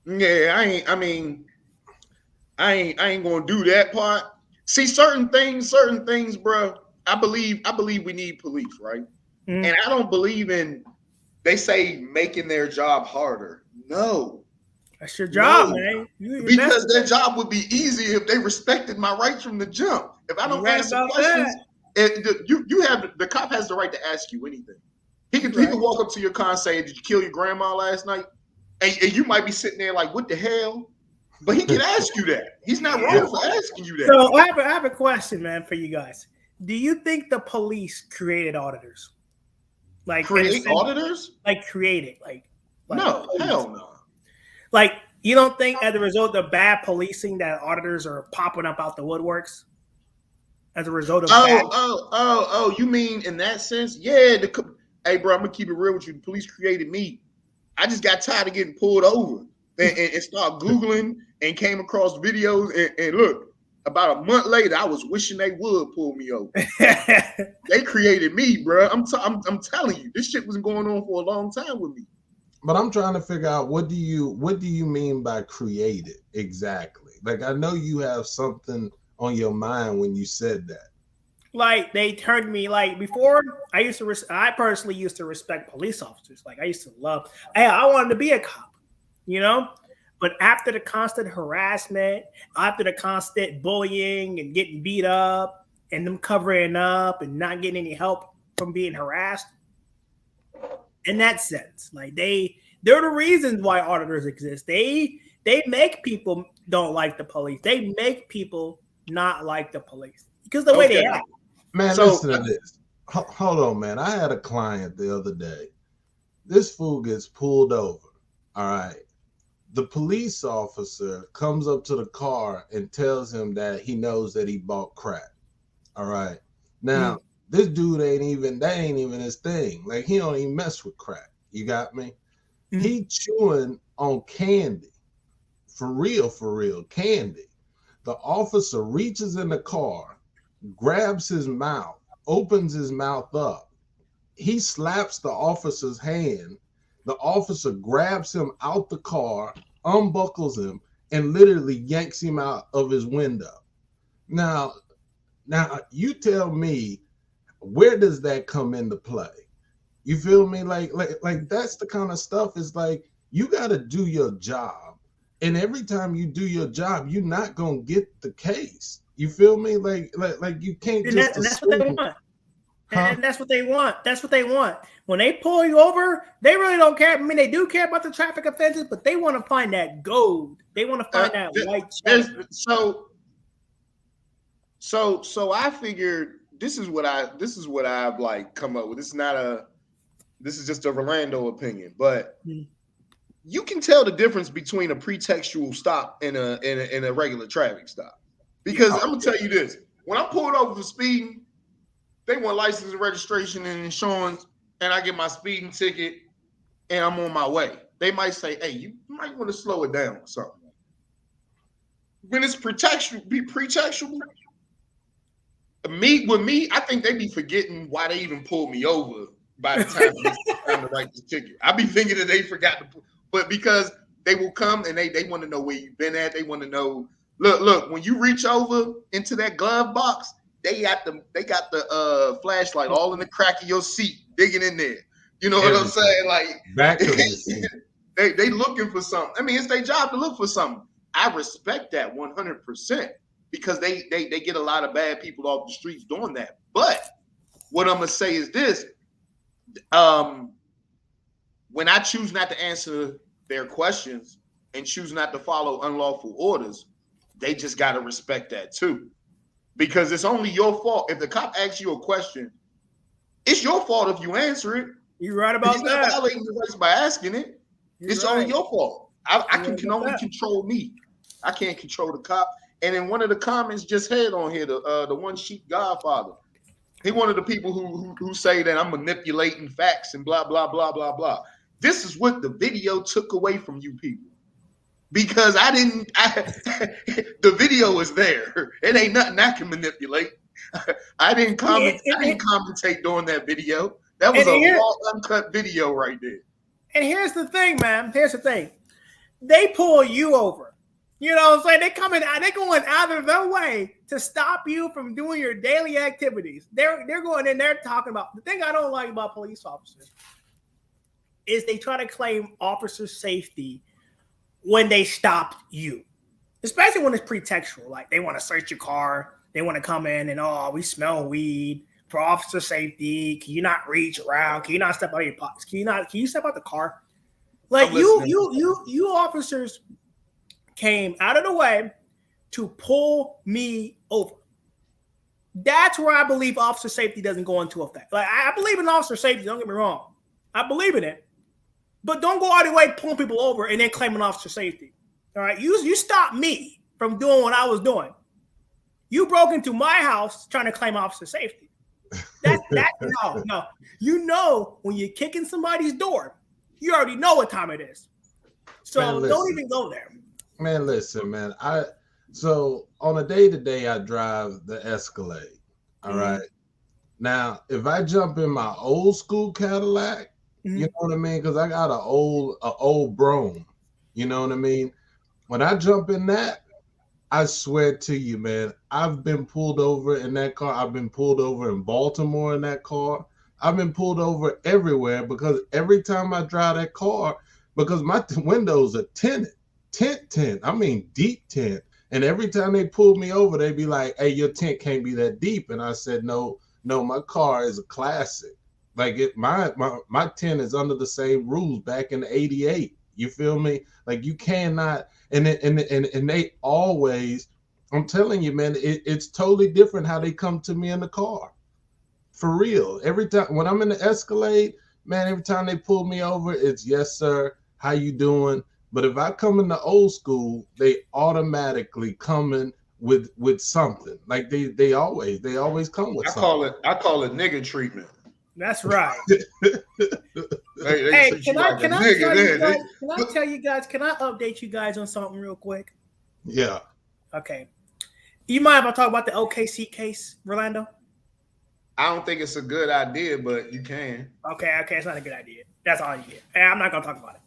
A: Yeah, I ain't gonna do that part. See, certain things, bro. I believe we need police, right? Mm. And I don't believe in, they say, making their job harder. No.
E: That's your job, man.
A: Because their job would be easier if they respected my rights from the jump. If I don't answer questions, the cop has the right to ask you anything. He can walk up to your car and say, "Did you kill your grandma last night?" And you might be sitting there like, "What the hell?" But he can ask you that. He's not wrong for asking you that.
E: So I have a question, man, for you guys. Do you think the police created auditors? Like
A: create auditors?
E: Like created, like
A: no, hell no.
E: Like, you don't think as a result of bad policing that auditors are popping up out the woodworks? As a result of
A: you mean in that sense? Yeah. Hey, bro, I'm gonna keep it real with you. The police created me. I just got tired of getting pulled over and started Googling and came across videos and look, about a month later, I was wishing they would pull me over. They created me, bro. I'm telling you, this shit was going on for a long time with me.
D: But I'm trying to figure out what do you mean by created exactly? Like, I know you have something on your mind when you said that.
E: Like, they turned me, like, before I personally used to respect police officers. Like, I used to love, I wanted to be a cop, you know? But after the constant harassment, after the constant bullying and getting beat up and them covering up and not getting any help from being harassed, in that sense, like they're the reasons why auditors exist. They make people don't like the police. They make people not like the police because the way they act.
D: Man, listen to this. Hold on, man. I had a client the other day. This fool gets pulled over. All right. The police officer comes up to the car and tells him that he knows that he bought crack. All right. Now, this dude ain't even his thing. Like, he don't even mess with crack. You got me? Mm-hmm. He chewing on candy. For real, candy. The officer reaches in the car, grabs his mouth, opens his mouth up. He slaps the officer's hand. The officer grabs him out the car, unbuckles him, and literally yanks him out of his window. Now you tell me, where does that come into play? You feel me? Like that's the kind of stuff is like You got to do your job. And every time you do your job, you're not gonna get the case. You feel me? Like you can't
E: And
D: just
E: that's what they
D: assume.
E: want.
D: Huh?
E: And that's what they want. That's what they want. When they pull you over, they really don't care. I mean, they do care about the traffic offenses, but they want to find that gold. They want to find that white check.
A: So I figured this is what I've like come up with. This is just a Rolando opinion, but you can tell the difference between a pretextual stop and a regular traffic stop. Because I'm gonna tell you this: when I'm pulled over for speeding, they want license and registration and insurance, and I get my speeding ticket, and I'm on my way. They might say, "Hey, you might want to slow it down or something." When it's pretextual, with me, I think they be forgetting why they even pulled me over by the time it's time to write this ticket. I be thinking that they forgot to, but because they will come and they want to know where you've been at. They want to know. Look, when you reach over into that glove box, they got the flashlight all in the crack of your seat, digging in there. You know what I'm saying? Like
D: back of the seat.
A: they looking for something. I mean, it's their job to look for something. I respect that 100% because they get a lot of bad people off the streets doing that. But what I'm gonna say is this: when I choose not to answer their questions and choose not to follow unlawful orders, they just gotta respect that too, because it's only your fault if the cop asks you a question. It's your fault if you answer it.
E: You're right about
A: He's
E: that.
A: not violating the rights by asking it. It's only your fault. I can only control me. I can't control the cop. And in one of the comments just had on here, the one sheep Godfather, he one of the people who say that I'm manipulating facts and blah blah blah blah blah. This is what the video took away from you people, because the video is there. It ain't nothing I can manipulate. I didn't commentate during that video. That was a raw, uncut video right there.
E: And here's the thing, man. Here's the thing. They pull you over. You know what I'm saying? They're going out of their way to stop you from doing your daily activities. They're going in there talking about the thing I don't like about police officers is they try to claim officer safety when they stopped you, especially when it's pretextual. Like they want to search your car. They want to come in and, we smell weed for officer safety. Can you not reach around? Can you not step out of your pockets? Can you step out the car? Like you officers came out of the way to pull me over. That's where I believe officer safety doesn't go into effect. Like I believe in officer safety, don't get me wrong. I believe in it. But don't go out of the way pulling people over and then claiming officer safety. All right. You stopped me from doing what I was doing. You broke into my house trying to claim officer safety. No. You know when you're kicking somebody's door, you already know what time it is. So don't even go there.
D: Man, listen, man. So on a day-to-day, I drive the Escalade. All right. Now, if I jump in my old school Cadillac, you know what I mean? Because I got an old Brougham. You know what I mean? When I jump in that, I swear to you, man, I've been pulled over in that car. I've been pulled over in Baltimore in that car. I've been pulled over everywhere because every time I drive that car, because my windows are tinted. Tint. I mean, deep tint. And every time they pull me over, they be like, "Hey, your tint can't be that deep." And I said, "No, my car is a classic. Like my tint is under the same rules back in '88. You feel me? Like you cannot." And they always, I'm telling you, man, it's totally different how they come to me in the car. For real. Every time when I'm in the Escalade, man, every time they pull me over, it's yes, sir. How you doing? But if I come in the old school, they automatically come in with something. Like they always come with something.
A: I call it nigga treatment.
E: That's right.
A: Hey,
E: can I tell you guys? Can I update you guys on something real quick?
D: Yeah.
E: Okay. You mind if I talk about the OKC case, Rolando?
A: I don't think it's a good idea, but you can.
E: Okay, it's not a good idea. That's all you get. Hey, I'm not gonna talk about it.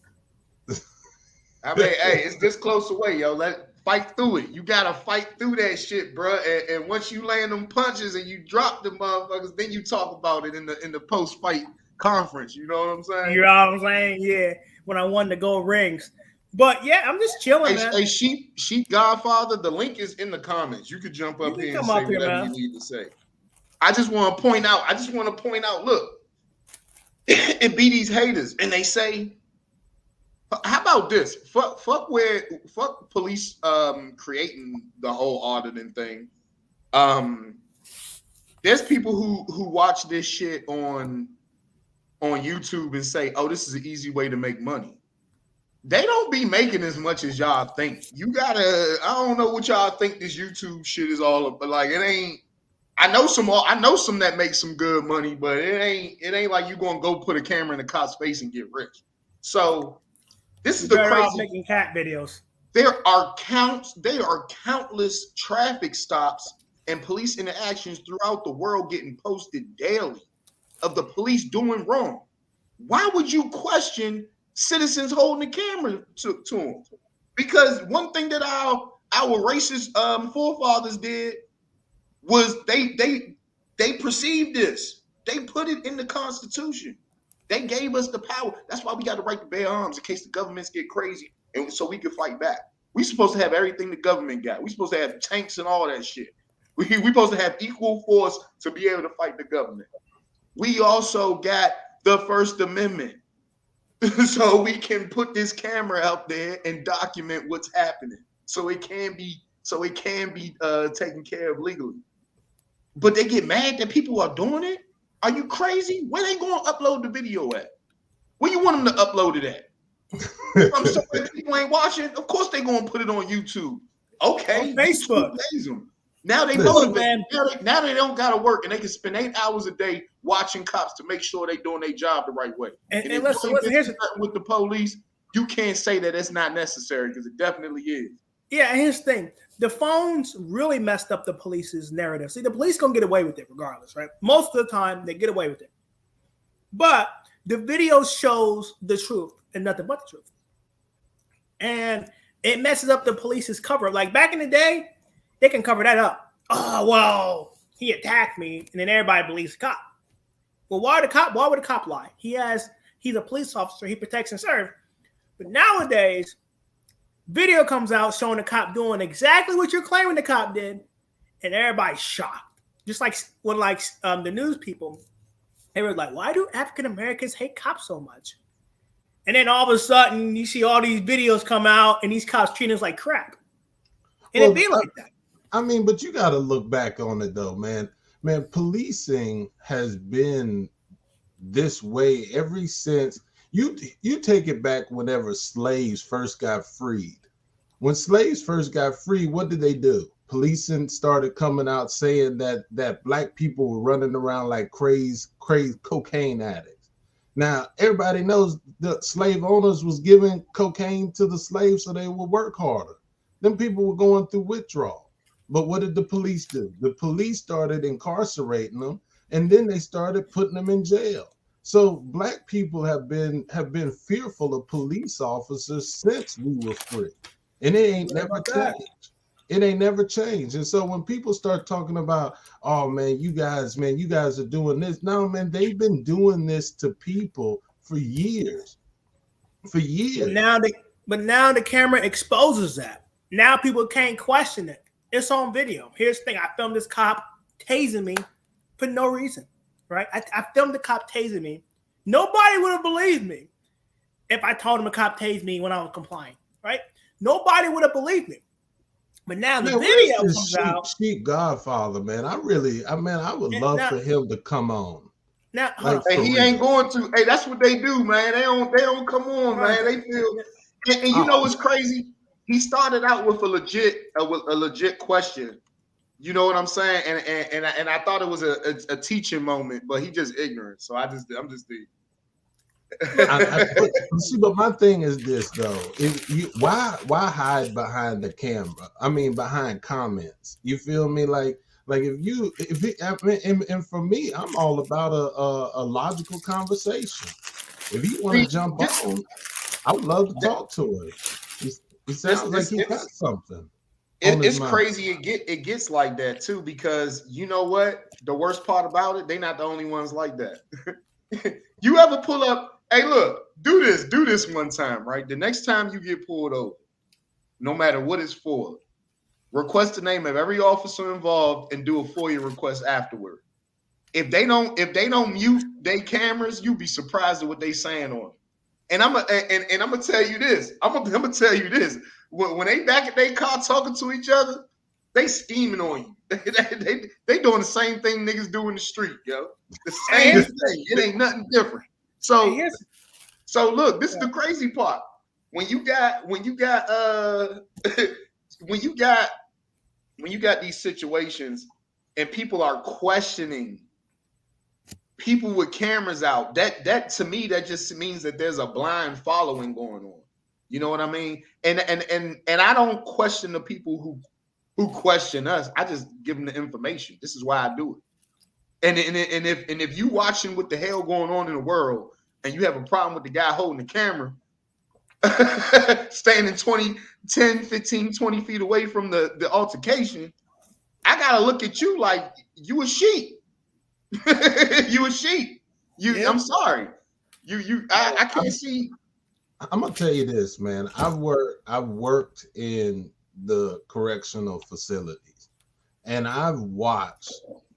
A: I mean, hey, it's this close away, yo. Fight through it. You gotta fight through that shit, bro. And once you land them punches and you drop them motherfuckers, then you talk about it in the post-fight conference. You know what I'm saying?
E: You know what I'm saying? Yeah. when I won the gold rings. But yeah, I'm just chilling, man.
A: Hey, Sheep Godfather, the link is in the comments. You could jump up here and say whatever you need to say. I just want to point out, look, it be these haters, and they say, how about this? Fuck police creating the whole auditing thing. There's people who watch this shit on YouTube and say, oh, this is an easy way to make money. They don't be making as much as y'all think. I don't know what y'all think this YouTube shit is all about. Like, it ain't. I know some that make some good money, but it ain't like you gonna go put a camera in a cop's face and get rich. So this is the crazy.
E: Making cat videos.
A: There are countless traffic stops and police interactions throughout the world getting posted daily of the police doing wrong. Why would you question citizens holding the camera to them? Because one thing that our racist forefathers did was they perceived this. They put it in the Constitution. They gave us the power. That's why we got the right to bear arms in case the governments get crazy, and so we can fight back. We supposed to have everything the government got. We supposed to have tanks and all that shit. We supposed to have equal force to be able to fight the government. We also got the First Amendment, so we can put this camera out there and document what's happening, so it can be taken care of legally. But they get mad that people are doing it. Are you crazy? Where they going to upload the video at? Where you want them to upload it at? I'm sorry, people ain't watching. Of course they going to put it on YouTube. Okay,
E: on Facebook.
A: Now they motivated. Now they don't got to work, and they can spend 8 hours a day watching cops to make sure they doing their job the right way.
E: And listen, here's
A: with the police, you can't say that it's not necessary because it definitely is.
E: Yeah, and here's the thing. The phones really messed up the police's narrative. See, the police gonna get away with it regardless, right? Most of the time, they get away with it. But the video shows the truth and nothing but the truth. And it messes up the police's cover. Like back in the day, they can cover that up. Oh, well, he attacked me, and then everybody believes the cop. Well, why would the cop lie? He's a police officer, he protects and serves. But nowadays, video comes out showing the cop doing exactly what you're claiming the cop did, and everybody's shocked. Just like when the news people, they were like, why do African Americans hate cops so much? And then all of a sudden, you see all these videos come out, and these cops treat us like crap. And it'd be like that.
D: I mean, but you got to look back on it, though, man. Man, policing has been this way ever since. You take it back whenever slaves first got freed. When slaves first got freed, what did they do? Policing started coming out saying that black people were running around like crazy cocaine addicts. Now, everybody knows the slave owners was giving cocaine to the slaves so they would work harder. Them people were going through withdrawal. But what did the police do? The police started incarcerating them, and then they started putting them in jail. So black people have been fearful of police officers since we were free, and it ain't never changed. It ain't never changed. And so when people start talking about, oh man, you guys are doing this. No, man, they've been doing this to people for years. For years.
E: But now the camera exposes that. Now people can't question it. It's on video. Here's the thing. I filmed this cop tasing me for no reason, right? I filmed the cop tasing me. Nobody would have believed me if I told him a cop tased me when I was complying, right? Nobody would have believed me. But now the video comes out.
D: Sheep Godfather, man. I would love for him to come on.
E: Now,
A: hey, he ain't going to. Hey, that's what they do, man. They don't come on, man. They feel. And you know what's crazy? He started out with a legit question. You know what I'm saying? And I thought it was a teaching moment, but he just ignorant. So I'm just the.
D: But my thing is this though: why hide behind the camera? I mean, behind comments. You feel me? Like and for me, I'm all about a logical conversation. If you want to jump on, I would love to talk to him. It sounds like he got something.
A: It's crazy. It gets like that too, because you know what? The worst part about it, they're not the only ones like that. You ever pull up Hey, look, do this one time, right? The next time you get pulled over, no matter what it's for, request the name of every officer involved and do a FOIA request afterward. If they don't mute their cameras, you'll be surprised at what they saying on. And I'm gonna tell you this. I'm gonna tell you this. When they back at their car talking to each other, they scheming on you. They doing the same thing niggas do in the street, yo. The same thing. It ain't nothing different. So look, this is the crazy part. When you got these situations and people are questioning people with cameras out, that to me, that just means that there's a blind following going on. You know what I mean? And I don't question the people who question us. I just give them the information. This is why I do it. And if you watching what the hell going on in the world and you have a problem with the guy holding the camera, standing 10, 15, 20 feet away from the altercation, I gotta look at you like you a sheep. You a sheep. I'm sorry. I can't see.
D: I'm gonna tell you this, man. I've worked in the correctional facilities, and I've watched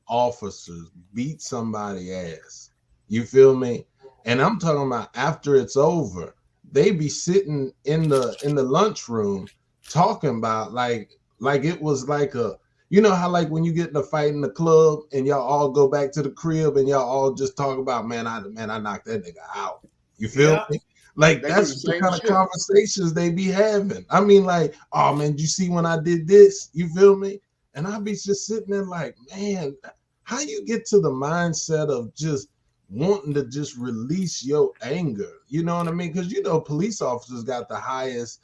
D: officers beat somebody ass. You feel me? And I'm talking about after it's over, they be sitting in the lunchroom talking about like it was like a, you know how like when you get in a fight in the club and y'all all go back to the crib and y'all all just talk about, man, I knocked that nigga out. You feel me? Like that's the kind of conversations they be having. I mean, like, oh man, you see when I did this? You feel me? And I be just sitting there like, man, how you get to the mindset of just wanting to just release your anger? You know what I mean? Because you know, police officers got the highest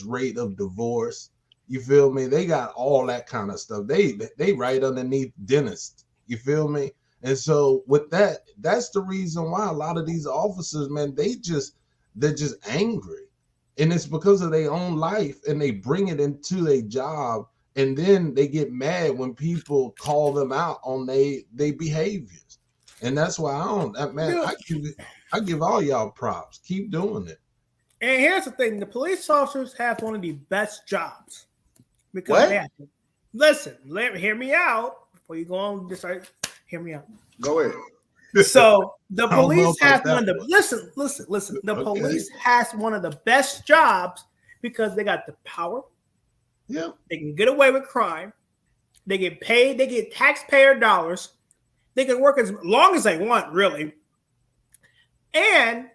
D: rate of divorce. You feel me? They got all that kind of stuff. They right underneath dentists. You feel me? And so with that, that's the reason why a lot of these officers, man, they're just angry. And it's because of their own life and they bring it into their job. And then they get mad when people call them out on their behaviors. And that's why I give all y'all props. Keep doing it.
E: And here's the thing: the police officers have one of the best jobs because hear me out before you go on. Hear me out.
A: Go ahead.
E: So the police has one of the listen. The police has one of the best jobs because they got the power.
D: Yeah,
E: they can get away with crime. They get paid. They get taxpayer dollars. They can work as long as they want, really. And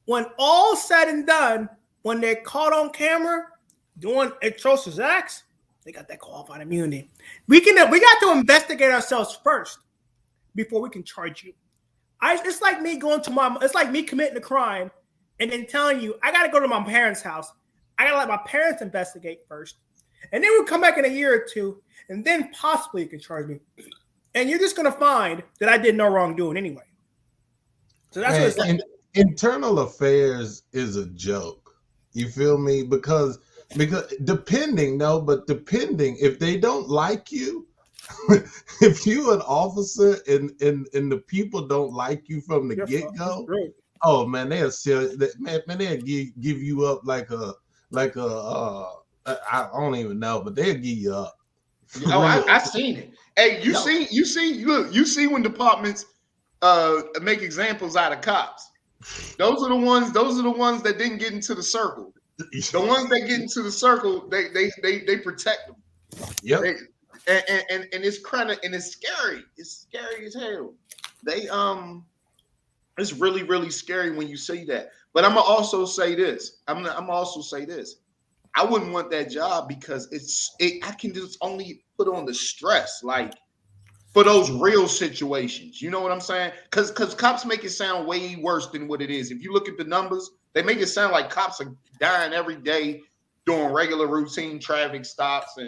E: when all said and done, when they're caught on camera doing atrocious acts, they got that qualified immunity. We got to investigate ourselves first before we can charge you. It's like me it's like me committing a crime and then telling you I got to go to my parents' house. I got to let my parents investigate first, and then we'll come back in a year or two, and then possibly you can charge me. And you're just going to find that I did no wrongdoing anyway. So that's what it's like.
D: Internal affairs is a joke. You feel me? Because depending if they don't like you, if you an officer and the people don't like you from the get-go, oh man, they'll give you up like a I don't even know, but they'll give you up.
A: Oh, I seen it. Hey, you see when departments make examples out of cops. Those are the ones that didn't get into the circle. The ones that get into the circle, they protect them.
D: Yep.
A: And it's kind of, and it's scary. It's scary as hell. It's really, really scary when you see that. But I'm gonna also say this. I wouldn't want that job because I can just only put on the stress, like for those real situations. You know what I'm saying? Because cops make it sound way worse than what it is. If you look at the numbers, they make it sound like cops are dying every day doing regular routine traffic stops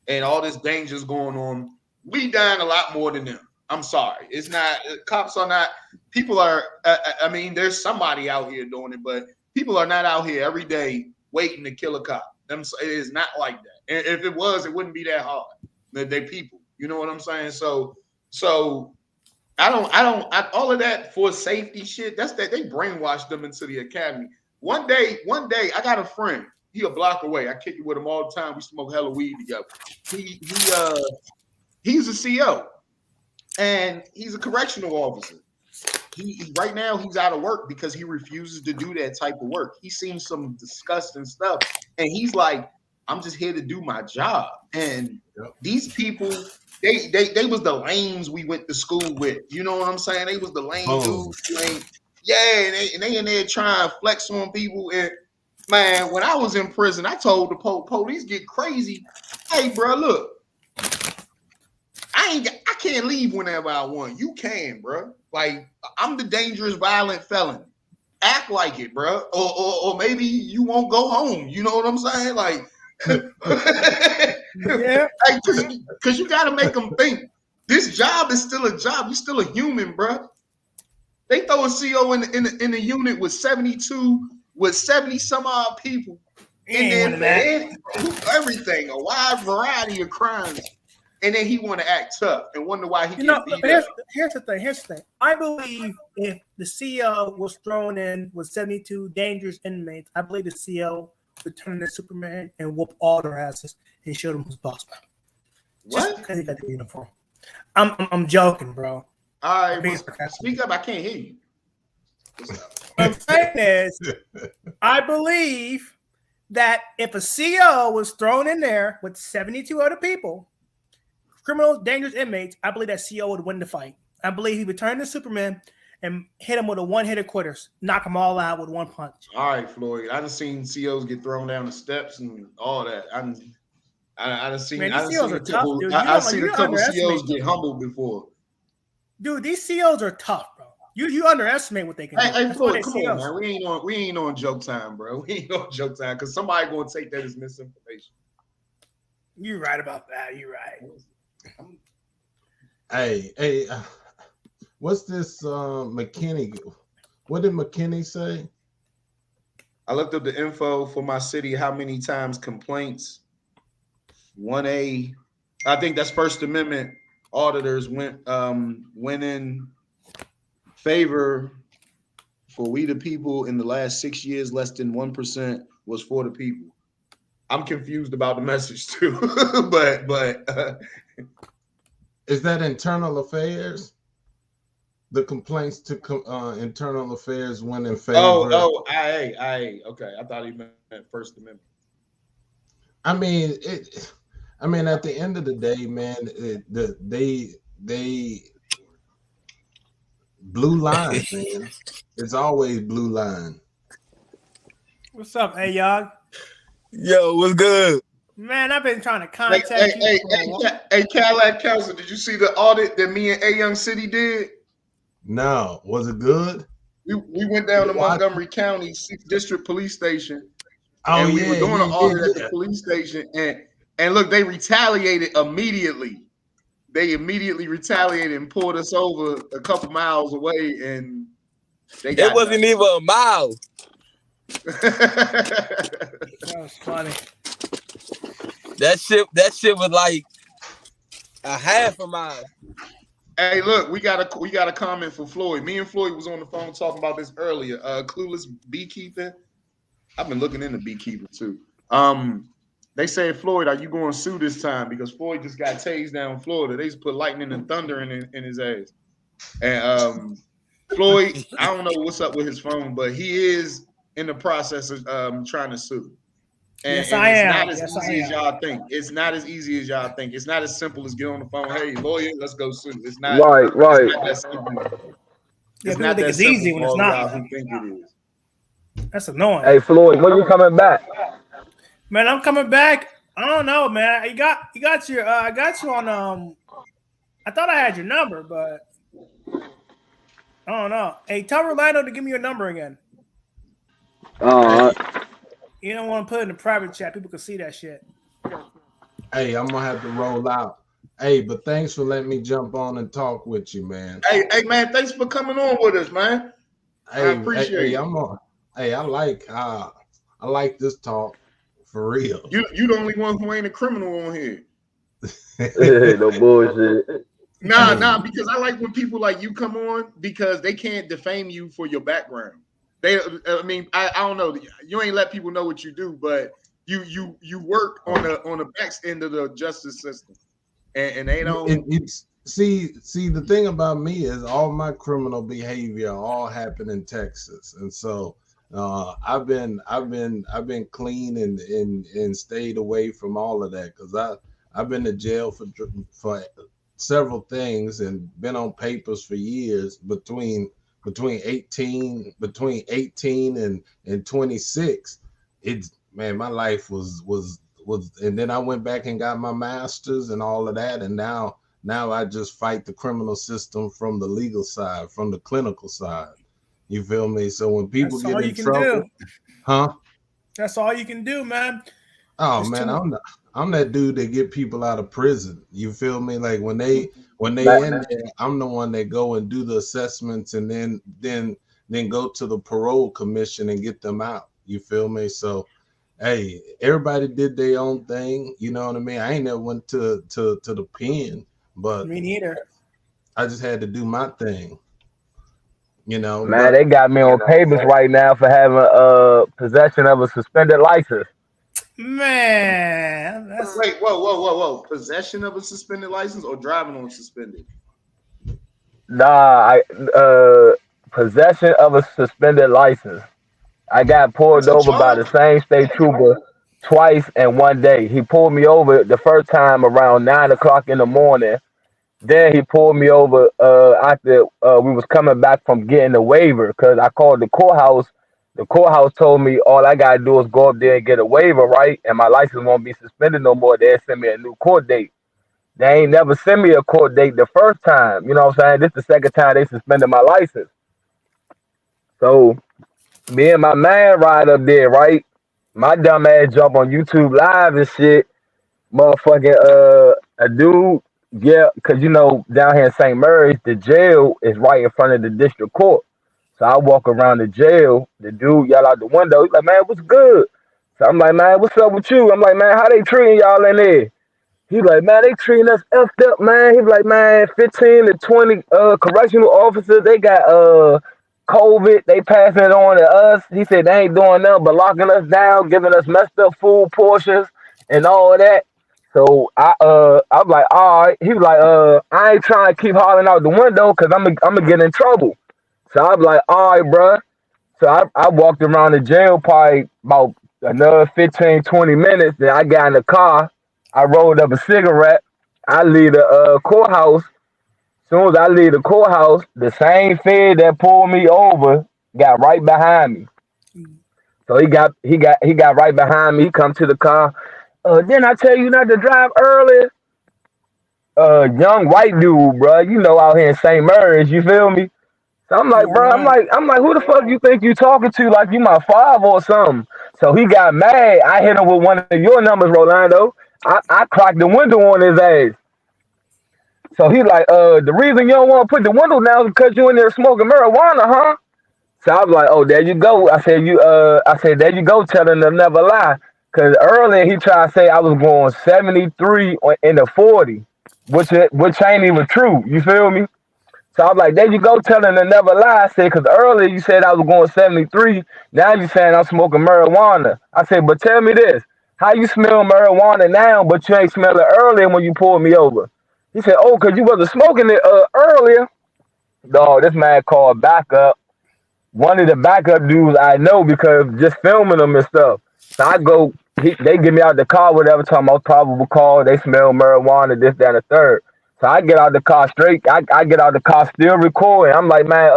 A: and all this danger's going on. We dying a lot more than them. I'm sorry. It's not, cops are not, people are, I mean, there's somebody out here doing it, but people are not out here every day waiting to kill a cop. It is not like that. And if it was, it wouldn't be that hard. They people. You know what I'm saying? So all of that for safety shit. That's that they brainwashed them into the academy. One day, I got a friend. He a block away. I kick it with him all the time. We smoke hella weed together. He's a CO and he's a correctional officer. He right now he's out of work because he refuses to do that type of work. He's seen some disgusting stuff, and he's like, "I'm just here to do my job." And these people, they was the lames we went to school with. You know what I'm saying? They was the lame dudes. And they in there trying to flex on people. And man, when I was in prison, I told the police get crazy. Hey, bro, look, I can't leave whenever I want. You can, bro. Like, I'm the dangerous, violent felon. Act like it, bro. Or maybe you won't go home. You know what I'm saying? Like,
E: yeah.
A: Because you got to make them think this job is still a job. You're still a human, bro. They throw a CO in the unit with 70 some odd people in there for everything, a wide variety of crimes. And then he want to act tough and wonder why he can't beat up.
E: Here's the thing. I believe if the CO was thrown in with 72 dangerous inmates, I believe the CO would turn into Superman and whoop all their asses and show them who's boss man.
A: What?
E: Because he got the uniform. I'm joking, bro.
A: All right, speak up. I can't hear you.
E: What I'm saying is, I believe that if a CO was thrown in there with 72 other people, criminals, dangerous inmates, I believe that CO would win the fight. I believe he would turn to Superman and hit him with a one-hitter quitters, knock them all out with one punch.
A: All right, Floyd. I done seen COs get thrown down the steps and all that. I done seen a couple COs get humbled before.
E: Dude, these COs are tough, bro. You underestimate what they can do.
A: Hey, Floyd, come on, man. We ain't on joke time, bro. We ain't on joke time because somebody gonna take that as misinformation.
E: You're right about that. You're right.
D: Hey, what's this McKinney? What did McKinney say?
A: I looked up the info for my city. How many times complaints? 1A. I think that's First Amendment. Auditors went in favor for we the people in the last 6 years. Less than 1% was for the people. I'm confused about the message too, but
D: is that internal affairs? The complaints to internal affairs went in favor.
A: Okay. I thought he meant First Amendment.
D: I mean, at the end of the day, man, they blue line, man. It's always blue line.
E: What's up, hey y'all?
F: Yo, what's good?
E: Man, I've been trying to contact you.
A: Hey, Cadillac Council, did you see the audit that me and A Young City did?
D: No, was it good?
A: We went down to Montgomery County 6th District Police Station.
D: Oh,
A: and we were doing an audit at the police station, and look, they retaliated immediately. They immediately retaliated and pulled us over a couple miles away, and
F: it wasn't even a mile.
E: That was funny.
F: That shit was like a half a mile.
A: Hey, look, we got a comment for Floyd. Me and Floyd was on the phone talking about this earlier. Clueless beekeeping. I've been looking into beekeeping too. They said, Floyd, are you going to sue this time? Because Floyd just got tased down in Florida. They just put lightning and thunder in his ass. And Floyd, I don't know what's up with his phone, but he is in the process of trying to sue. And,
E: yes, I am.
A: It's not as easy as y'all think. It's not as easy as y'all think. It's not as simple as get on the phone. Hey, lawyer, let's go sue. It's not.
B: Right.
A: It's not that simple.
E: It's not that it's easy when it's not.
A: Who think it is.
E: That's annoying.
B: Hey, Floyd, when you coming back?
E: Man, I'm coming back. I don't know, man. You got your I got you on I thought I had your number, but I don't know. Hey, tell Rolando to give me your number again. You don't want to put it in the private chat. People can see that shit.
D: Hey, I'm gonna have to roll out. Hey, but thanks for letting me jump on and talk with you, man.
A: Hey, man, thanks for coming on with us, man.
D: Hey,
A: I appreciate it.
D: I like this talk for real.
A: You the only one who ain't a criminal on here.
B: No bullshit.
A: Nah, because I like when people like you come on because they can't defame you for your background. I don't know. You ain't let people know what you do, but you work on the back end of the justice system, and they don't.
D: See, the thing about me is all my criminal behavior all happened in Texas, and so I've been clean and stayed away from all of that because I've been to jail for several things and been on papers for years between 18 and 26. It's, man, my life was and then I went back and got my master's and all of that, and now I just fight the criminal system from the legal side, from the clinical side. You feel me? So when people
E: That's
D: get in trouble,
E: That's all you can do, man.
D: Oh man, I'm that dude that get people out of prison. You feel me? Like when they in there, I'm the one that go and do the assessments and then go to the parole commission and get them out. You feel me? So hey, everybody did their own thing. You know what I mean? I ain't never went to the pen, but
E: me neither.
D: I just had to do my thing. You know,
G: man, they got me on papers right now for having possession of a suspended license.
E: Man,
A: wait, whoa! Possession of a suspended license or driving on suspended?
G: Nah, possession of a suspended license. I got pulled over by the same state trooper twice in one day. He pulled me over the first time around 9 o'clock in the morning. Then he pulled me over after we was coming back from getting the waiver because I called the courthouse. The courthouse told me all I gotta do is go up there and get a waiver, right? And my license won't be suspended no more. They'll send me a new court date. They ain't never sent me a court date the first time. You know what I'm saying? This is the second time they suspended my license. So me and my man ride up there, right? My dumb ass jump on YouTube Live and shit. Motherfucking a dude, yeah, because you know down here in St. Mary's, the jail is right in front of the district court. So I walk around the jail, the dude yell out the window, he's like, man, what's good? So I'm like, man, what's up with you? I'm like, man, how they treating y'all in there? He's like, man, they treating us effed up, man. He's like, man, 15 to 20 correctional officers, they got COVID, they passing it on to us. He said they ain't doing nothing but locking us down, giving us messed up food portions and all of that. So I'm like, all right. He was like, I ain't trying to keep hollering out the window because I'm gonna get in trouble. So I'm like, all right, bro. So I walked around the jail probably about another 15, 20 minutes. Then I got in the car. I rolled up a cigarette. I leave the courthouse. As soon as I leave the courthouse, the same fed that pulled me over got right behind me. So he got right behind me. He come to the car. Didn't I tell you not to drive early? Young white dude, bro. You know, out here in St. Mary's, you feel me? So I'm like, bro, I'm like, who the fuck you think you talking to? Like you my father or something? So he got mad. I hit him with one of your numbers, Rolando. I cracked the window on his ass. So he like, the reason you don't want to put the window down is because you in there smoking marijuana, huh? So I was like, oh, there you go. I said, there you go, telling them never lie. Cause earlier he tried to say I was going 73 in the 40, which ain't even true. You feel me? So I was like, there you go, telling them never lie. I said, cause earlier you said I was going 73. Now you saying I'm smoking marijuana. I said, but tell me this, how you smell marijuana now, but you ain't smell it earlier when you pulled me over? He said, oh, cause you wasn't smoking it earlier. Dog, this man called backup. One of the backup dudes I know because just filming them and stuff. So I go, they get me out the car, whatever, talking about probable cause, they smell marijuana, this, that, and the third. So I get out the car straight, I get out the car still recording. I'm like, man,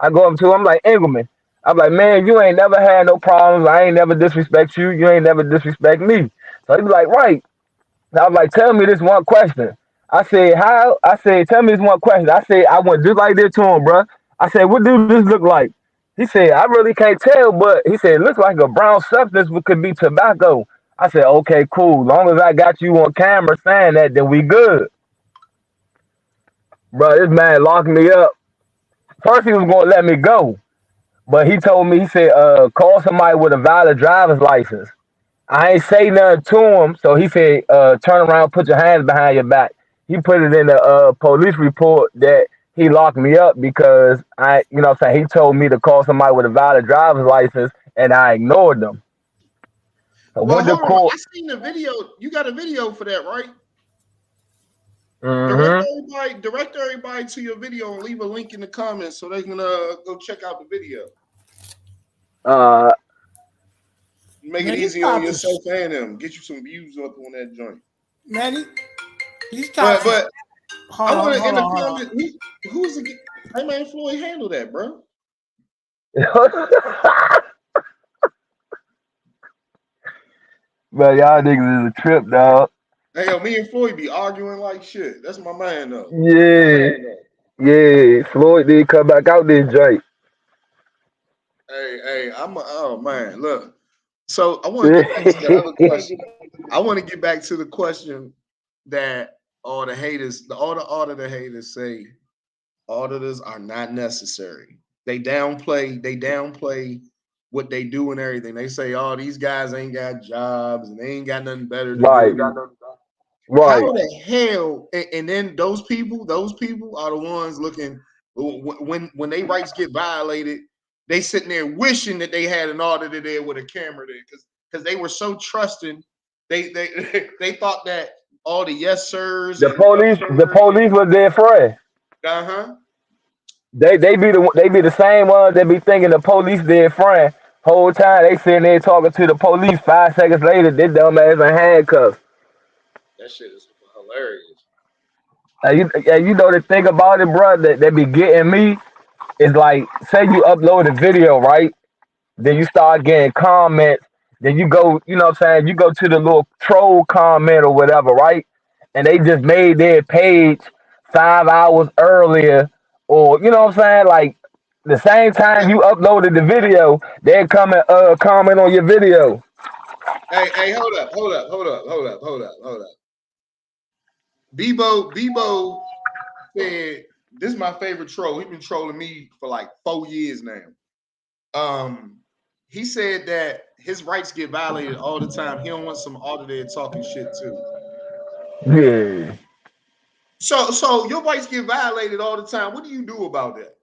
G: I go up to him, I'm like, Engelman. I'm like, man, you ain't never had no problems. I ain't never disrespect you. You ain't never disrespect me. So he was like, right. I was like, tell me this one question. I said, how? I said, tell me this one question. I said, I went just like this to him, bro. I said, what do this look like? He said, I really can't tell, but he said, it looks like a brown substance, which could be tobacco. I said, okay, cool. Long as I got you on camera saying that, then we good. Bro, this man locked me up. First, he was going to let me go. But he told me, he said, call somebody with a valid driver's license. I ain't say nothing to him. So he said, turn around, put your hands behind your back. he put it in the police report that he locked me up because you know what I'm saying, he told me to call somebody with a valid driver's license and I ignored them. So
A: Well,
G: when the
A: hold on.
G: court,
A: I seen the video. You got a video for that, right?
G: mm-hmm,
A: Direct everybody to your video and leave a link in the comments so they can go check out the video. Make
E: Man,
A: it
E: these
A: easy on
E: cops are
A: yourself and them. Get you some views up on that joint.
E: man, these cops.
A: But I want to in the
E: Hold on.
A: comments. Who's the? Hey man, Floyd, handle that, bro.
G: but y'all niggas is a trip, dog.
A: Hey, yo, me and Floyd be arguing like shit. That's my man, though.
G: Yeah, Floyd did come back out this joint.
A: Hey, oh man, look. So I want to get back to the other question. I want to get back to the question that all the auditor haters say auditors are not necessary. They downplay what they do and everything. They say, oh, these guys ain't got jobs and they ain't got nothing better to
G: Right.
A: do.
G: Right.
A: How the hell? And then those people are the ones looking when their rights get violated. They sitting there wishing that they had an auditor there with a camera there because they were so trusting. They thought that all the yes sirs.
G: The police was their friend.
A: Uh-huh.
G: They be the same ones that be thinking the police their friend. Whole time they sitting there talking to the police. 5 seconds later, they dumb ass in handcuffs.
A: That shit is hilarious.
G: And you know the thing about it, bro, that be getting me is like, say you upload a video, right? Then you start getting comments. Then you go, you know what I'm saying? You go to the little troll comment or whatever, right? And they just made their page 5 hours earlier, or you know what I'm saying? Like the same time you uploaded the video, they come and comment on your video.
A: Hey, hold up. Bebo said, this is my favorite troll. He's been trolling me for like 4 years now. He said that his rights get violated all the time. He don't want some auditor talking shit too.
G: Yeah.
A: So your rights get violated all the time. What do you do about that?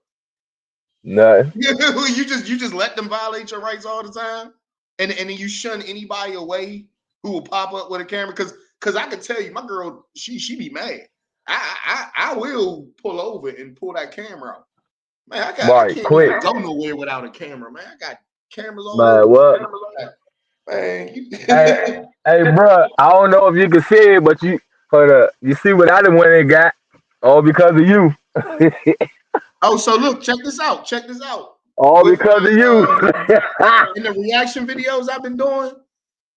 G: Nothing.
A: you just let them violate your rights all the time, and then you shun anybody away who will pop up with a camera. Because I can tell you, my girl, she be mad. I will pull over and pull that camera out. Man, I can't even go nowhere without a camera, man. I got cameras all over.
G: What?
A: Man,
G: hey, bro, I don't know if you can see it, but you see what I done went and got, all because of you.
A: Oh, so look, check this out.
G: All because of you.
A: In the reaction videos I've been doing,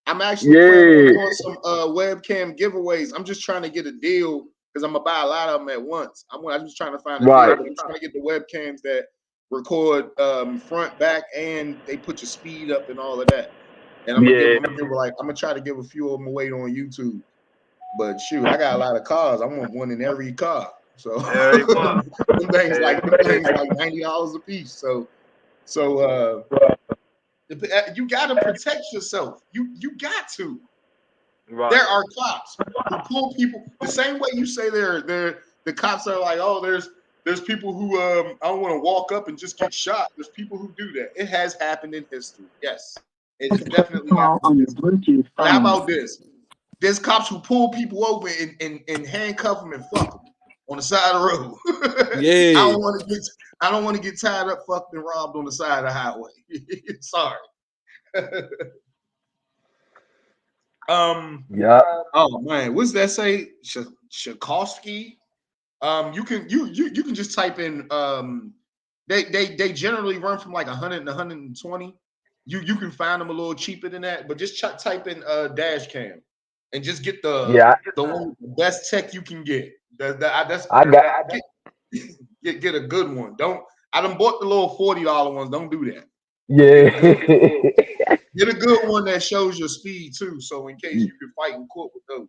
A: I'm actually planning on some webcam giveaways. I'm just trying to get a deal because I'm gonna buy a lot of them at once. I'm just trying to find a deal. I'm trying to get the webcams that record front, back, and they put your speed up and all of that. And I'm gonna try to give a few of them away on YouTube. But shoot, I got a lot of cars. I want one in every car. So them things like $90 a piece. So you gotta protect yourself. You got to. Right. There are cops who pull people the same way you say the cops are like, oh, there's people who I don't want to walk up and just get shot. There's people who do that. It has happened in history. Yes, it has definitely happened. How about this? There's cops who pull people over and handcuff them and fuck them on the side of the road.
F: Yeah.
A: I don't want to get tied up, fucked, and robbed on the side of the highway. Sorry.
G: Yeah.
A: Oh man, what's that say? Tchaikovsky. You can just type in. They generally run from like 100 to 120. You can find them a little cheaper than that, but just type in dash cam and just get the best tech you can get. Get a good one. I done bought the little $40 ones. Don't do that.
G: Yeah.
A: Get a good one that shows your speed too, so in case you can fight in court with those.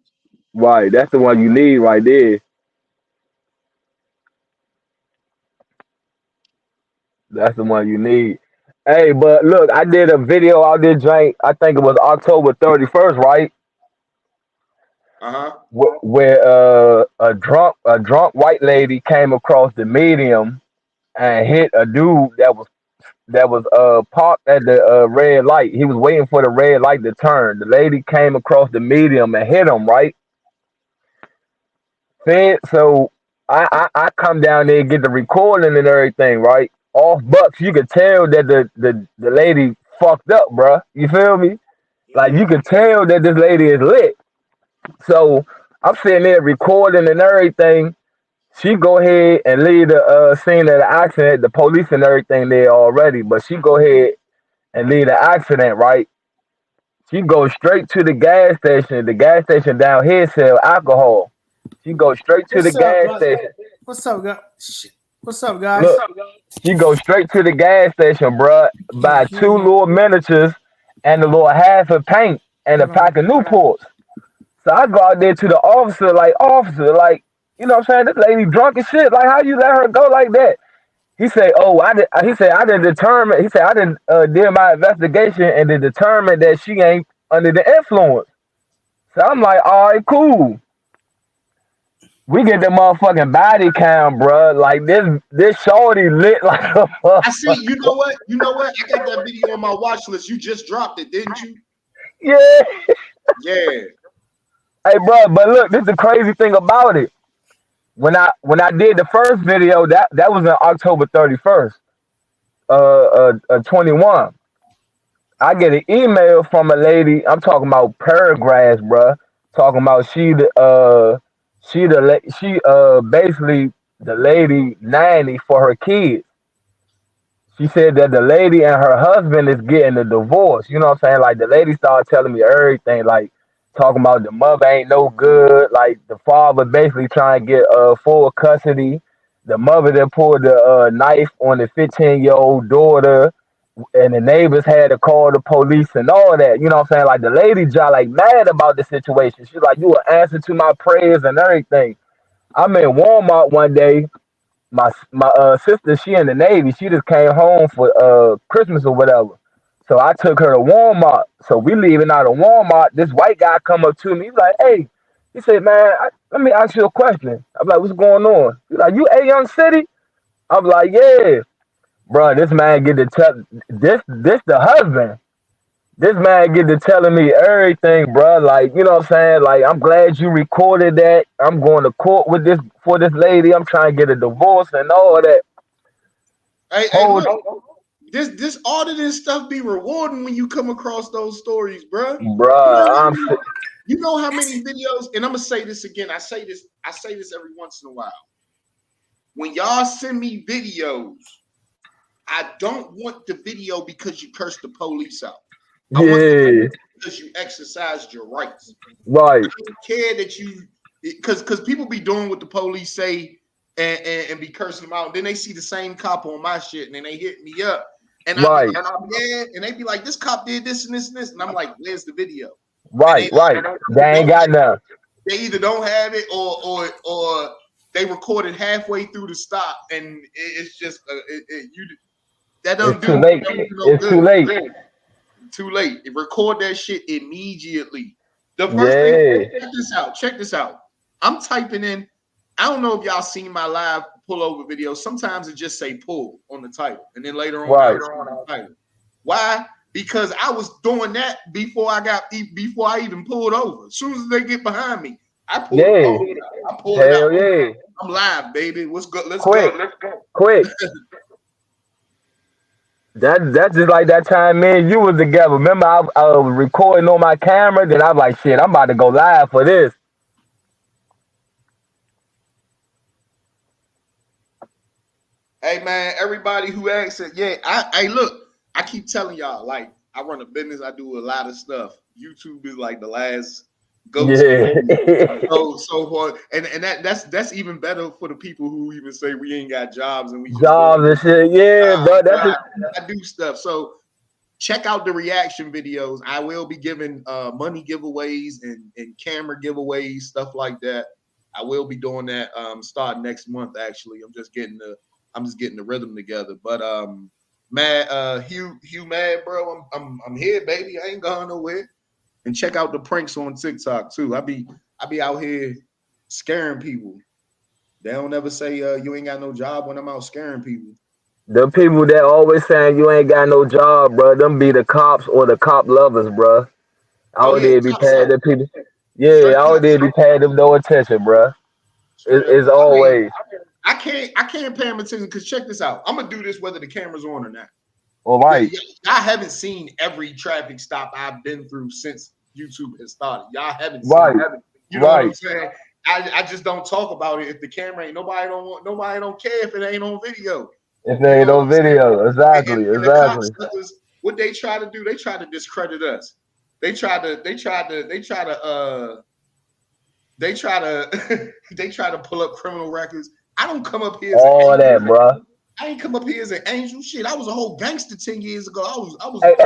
G: Right, that's the one you need right there. That's the one you need. Hey, but look, I did a video out there, Jane. I think it was October 31st, right? where a drunk white lady came across the medium and hit a dude that was parked at the red light. He was waiting for the red light to turn. The lady came across the medium and hit him, right? So I come down there and get the recording and everything, right? Off Bucks, you could tell that the lady fucked up, bruh. You feel me? Like you could tell that this lady is lit. So I'm sitting there recording and everything. She go ahead and leave the scene of the accident, the police and everything there already, but she go ahead and leave the accident, right? She goes straight to the gas station. The gas station down here sell alcohol. She goes straight to the gas station.
E: What's up, guys? What's up, guys?
G: Look, she goes straight to the gas station, bruh, buy 2 little miniatures and a little half of paint and a pack of Newports. So I go out there to the officer, like, you know what I'm saying? This lady drunk as shit. Like, how you let her go like that? He said, I didn't did my investigation and to determine that she ain't under the influence. So I'm like, all right, cool. We get the motherfucking body cam, bro. Like this shorty lit like a fuck.
A: I see. You know what? I got that video on my watch list. You just dropped it, didn't you?
G: Yeah.
A: Yeah.
G: Hey, bro, but look, this is the crazy thing about it. When I did the first video, that was on October 31st, 21. I get an email from a lady. I'm talking about paragraphs, bro. Talking about she basically the lady nanny for her kids. She said that the lady and her husband is getting a divorce. You know what I'm saying? Like the lady started telling me everything, like talking about the mother ain't no good, like the father basically trying to get full custody. The mother that pulled the knife on the 15-year-old daughter, and the neighbors had to call the police and all that. You know what I'm saying? Like the lady just like mad about the situation. She's like, you will answer to my prayers and everything. I'm in Walmart one day. My sister, she in the Navy. She just came home for Christmas or whatever. So I took her to Walmart. So we leaving out of Walmart. This white guy come up to me. He's like, hey. He said, man, let me ask you a question. I'm like, what's going on? He's like, you A Young City? I'm like, yeah. Bro, this man get to tell this the husband. This man get to telling me everything, bro. Like, you know what I'm saying? Like, I'm glad you recorded that. I'm going to court with this for this lady. I'm trying to get a divorce and all that.
A: Hey, look, this auditing stuff be rewarding when you come across those stories, bro. You know how many videos, and I'm gonna say this again. I say this every once in a while. When y'all send me videos, I don't want the video because you cursed the police out. I want the video because you exercised your rights.
G: Right.
A: I don't care that you, because people be doing what the police say and be cursing them out. Then they see the same cop on my shit and then they hit me up. And I'm mad, and they be like, this cop did this and this and this. And I'm like, where's the video?
G: Right. They ain't got none.
A: They either don't have it or they recorded halfway through the stop, and it's just that doesn't do it.
G: It's too late.
A: Too late. Record that shit immediately. The first thing, check this out. I'm typing in. I don't know if y'all seen my live pullover video. Sometimes it just say pull on the title, and then later on the title. Why? Because I was doing that before I even pulled over. As soon as they get behind me, I pull it over. I pull it out. Yeah. I'm live, baby. What's good? Let's go.
G: Quick. That's just like that time me and you was together. Remember, I was recording on my camera. Then I was like, shit, I'm about to go live for this.
A: Hey man, everybody who asks it, I look. I keep telling y'all, like, I run a business. I do a lot of stuff. YouTube is like the last go-to. So far, and that's even better for the people who even say we ain't got jobs and we just
G: jobs and shit. Yeah, bro.
A: I do stuff. So check out the reaction videos. I will be giving money giveaways and camera giveaways, stuff like that. I will be doing that starting next month. Actually, I'm just getting the rhythm together. But Hugh Mad, bro, I'm here, baby. I ain't going nowhere. And check out the pranks on TikTok too. I be I be out here scaring people. They don't ever say you ain't got no job when I'm out scaring people.
G: The people that always saying you ain't got no job, bro, them be the cops or the cop lovers, bro.
A: Oh
G: Out
A: yeah,
G: there be
A: cops
G: paying
A: up.
G: them people. Yeah,
A: Straight
G: out
A: cops.
G: there be paying them no attention, bro.
A: Straight up.
G: It's
A: I mean,
G: always.
A: I can't pay them attention because check this out. I'm gonna do this whether the camera's on or not.
G: All right.
A: Y'all haven't seen every traffic stop I've been through since YouTube has started. Y'all haven't
G: Right.
A: seen. You know what I'm
G: Right.
A: saying? I just don't talk about it if the camera ain't nobody don't care if it ain't on video.
G: If
A: You
G: there ain't
A: know
G: no
A: what I'm saying?
G: video, exactly,
A: And the cops,
G: exactly.
A: what they try to do, they try to discredit us. They try to pull up criminal records. I don't come up here as an
G: All
A: angel.
G: that, bro.
A: I ain't come up here as an angel. Shit, I was a whole gangster 10 years ago. I was
G: Hey,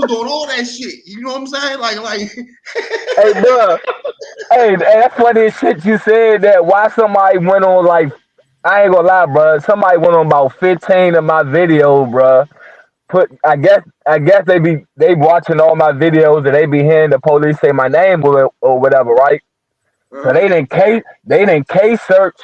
A: doing all that shit. You know what I'm saying? Like
G: hey, bro. Hey, that's funny as shit you said that. Why somebody went on like, I ain't gonna lie, bro. Somebody went on about 15 of my videos, bro. I guess they watching all my videos and they be hearing the police say my name or whatever, right? So they didn't case search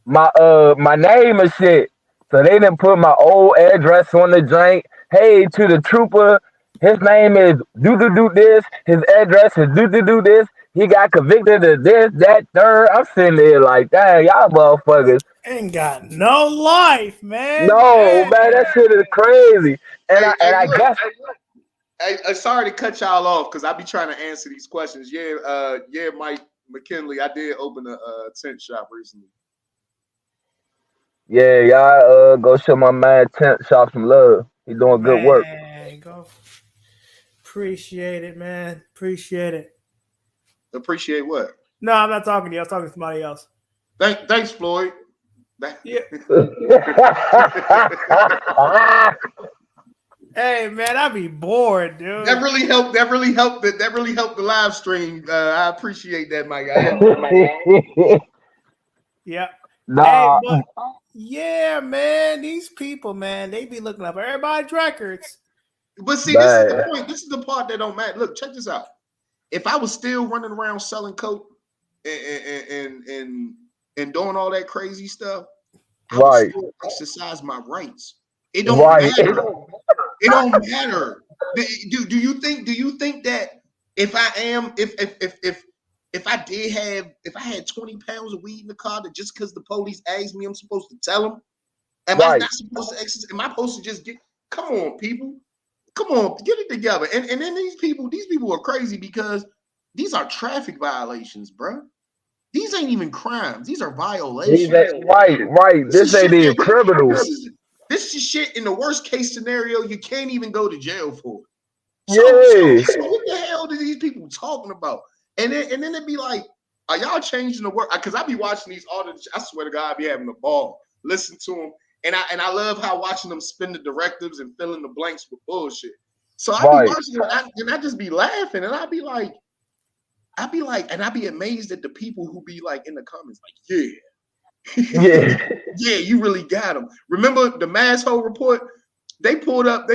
G: my name and shit. So they didn't put my old address on the joint. Hey, to the trooper, his name is do this. His address is do this. He got convicted of this, that, third. I'm sitting there like, dang, y'all motherfuckers.
E: Ain't got no life, man.
G: No, man, that shit is crazy. And I
A: look,
G: guess
A: sorry to cut y'all off because I be trying to answer these questions. Yeah, Mike McKinley, I did open a tent shop recently.
G: yeah, y'all go show my man Tent Shop some love. He doing good work.
E: Man, go. Appreciate it, man. Appreciate it.
A: Appreciate what?
E: No, I'm not talking to you. I was talking to somebody else.
A: Thanks, Floyd.
E: Yeah. Hey, man, I be bored, dude.
A: That really helped. That really helped the live stream. I appreciate that, my guy.
E: Yeah.
G: Nah,
E: Hey, but yeah, man, these people, man, they be looking up everybody's records.
A: But see, this is the
G: man.
A: point. This is the part that don't matter. Look, check this out. If I was still running around selling coke and doing all that crazy stuff, I would
G: Right,
A: still exercise my rights. It don't
G: right.
A: matter. It don't matter. Do you think that if I had 20 pounds of weed in the car, that just because the police asked me, I'm supposed to tell them? Am I
G: Right.
A: not supposed to exercise? Am I supposed to just get? Come on, people. Come on, get it together. And then these people are crazy because these are traffic violations, bro. These ain't even crimes. These are violations.
G: Right.
A: This
G: This
A: is
G: ain't
A: shit.
G: even criminals.
A: This is shit in the worst case scenario. You can't even go to jail for it.
G: Yeah.
A: So what the hell are these people talking about? And then it'd be like, are y'all changing the word? Because I be watching these audits. I swear to God, I be having a ball. Listen to them. And I love how watching them spin the directives and fill in the blanks with bullshit. So I be
G: Right.
A: watching and I just be laughing. And I be like, and I be amazed at the people who be like in the comments, like, yeah.
G: Yeah.
A: Yeah, you really got them. Remember the Masshole report? They pulled up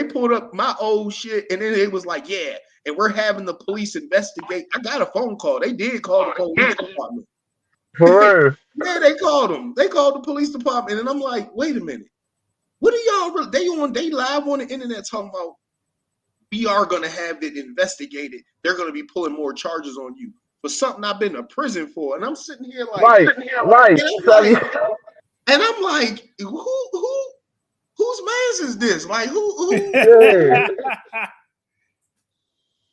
A: my old shit, and then it was like, yeah, and we're having the police investigate. I got a phone call. They did call the police department.
G: For real.
A: Yeah, they called them. They called the police department, and I'm like, wait a minute. What are y'all? They live on the internet talking about we are gonna have it investigated. They're gonna be pulling more charges on you for something I've been to prison for, and I'm sitting here like,
G: Right.
A: and I'm like, whose man's is this? Like, who?
G: Yeah.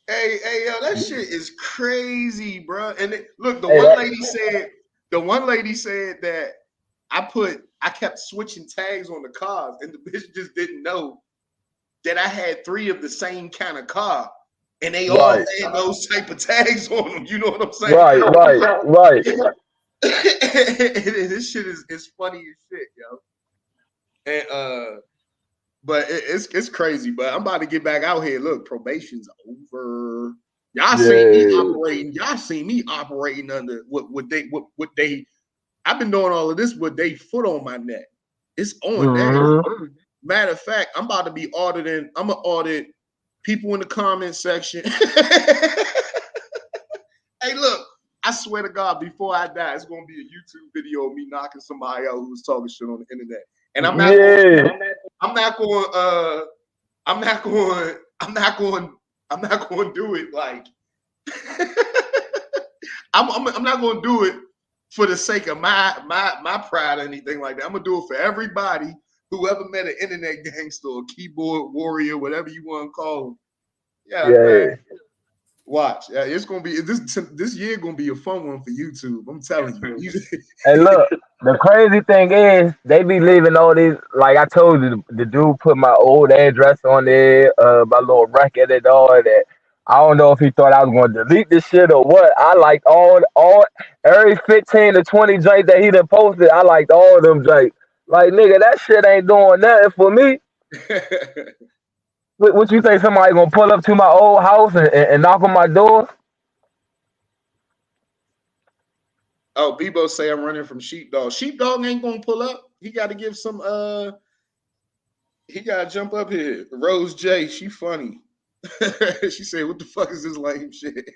A: Hey, yo, that shit is crazy, bro. And look, the
G: Hey,
A: one lady said that I kept switching tags on the cars, and the bitch just didn't know that I had 3 of the same kind of car, and they all
G: Right.
A: had those type of tags on them. You know what I'm saying?
G: Right.
A: This shit is funny as shit, yo. And but it's crazy. But I'm about to get back out here. Look, probation's over. Y'all seen me operating. Y'all seen me operating under what they. I've been doing all of this with they foot on my neck. It's on there. Matter of fact, I'm about to be auditing. I'm gonna audit people in the comment section. Hey, Hey, look, I swear to God, before I die, it's gonna be a YouTube video of me knocking somebody out who was talking shit on the internet. And I'm not going to do it like I'm not going to do it for the sake of my pride or anything like that. I'm gonna do it for everybody who ever met an internet gangster or keyboard warrior, whatever you want to call them. Yeah. Man. Watch. Yeah, it's gonna be this year gonna be a fun one for YouTube. I'm telling you.
G: Hey, look, the crazy thing is they be leaving all these. Like I told you, the dude put my old address on there, my little record and all that. I don't know if he thought I was gonna delete this shit or what. I liked all every 15 to 20 joints that he done posted. I liked all of them joints. Like, nigga, that shit ain't doing nothing for me. What you think? Somebody gonna pull up to my old house and knock on my door?
A: Oh, Bebo say I'm running from Sheepdog. Sheepdog ain't gonna pull up. He got to give some. He gotta jump up here. Rose J, she funny. She said, "What the fuck is this lame shit?"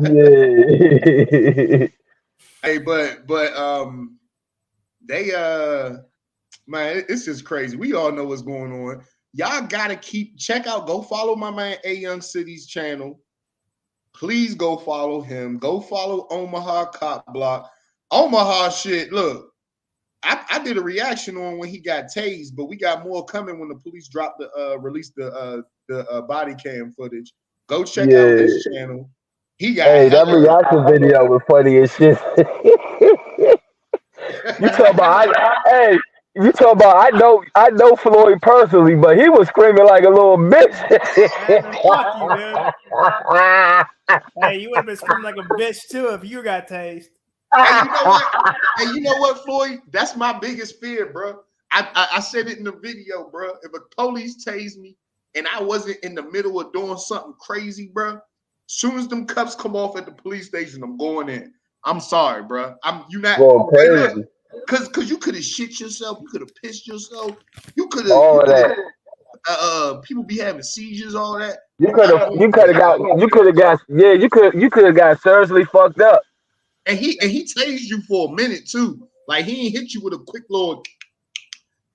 G: Yeah.
A: Hey, but they man, it's just crazy. We all know what's going on. Y'all gotta go follow my man A Young City's channel. Please go follow him. Go follow Omaha Cop Block. Omaha shit. Look, I did a reaction on when he got tased, but we got more coming when the police released the body cam footage. Go check out his channel. He got
G: that reaction video was funny as shit. You talk about I know Floyd personally, but he was screaming like a little bitch.
E: Fuck you, dude. Hey, you would have been screaming like a bitch too if you got tased.
A: Hey, you know what, Floyd? That's my biggest fear, bro. I said it in the video, bro. If a police tased me and I wasn't in the middle of doing something crazy, bro, soon as them cuffs come off at the police station, I'm going in. I'm sorry, bro. You not crazy. Cause you could have shit yourself, you could have pissed yourself, you could have all that. People be having seizures, all that. You could have got seriously fucked up. And he tased you for a minute too. Like he ain't hit you with a quick little.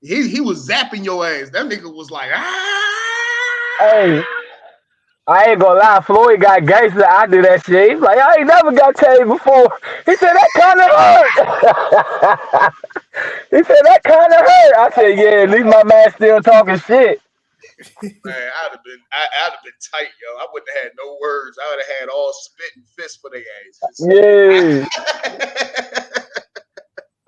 A: He was zapping your ass. That nigga was like, ah.
G: Hey, I ain't gonna lie, Floyd got gangster. I do that shit. He's like, I ain't never got tased before. He said that kind of hurt. He said that kind of hurt. I said, yeah, at least my man still talking shit.
A: Man, I'd have been tight, yo. I wouldn't have had no words. I would have had all spit and fist for their asses.
G: Yeah.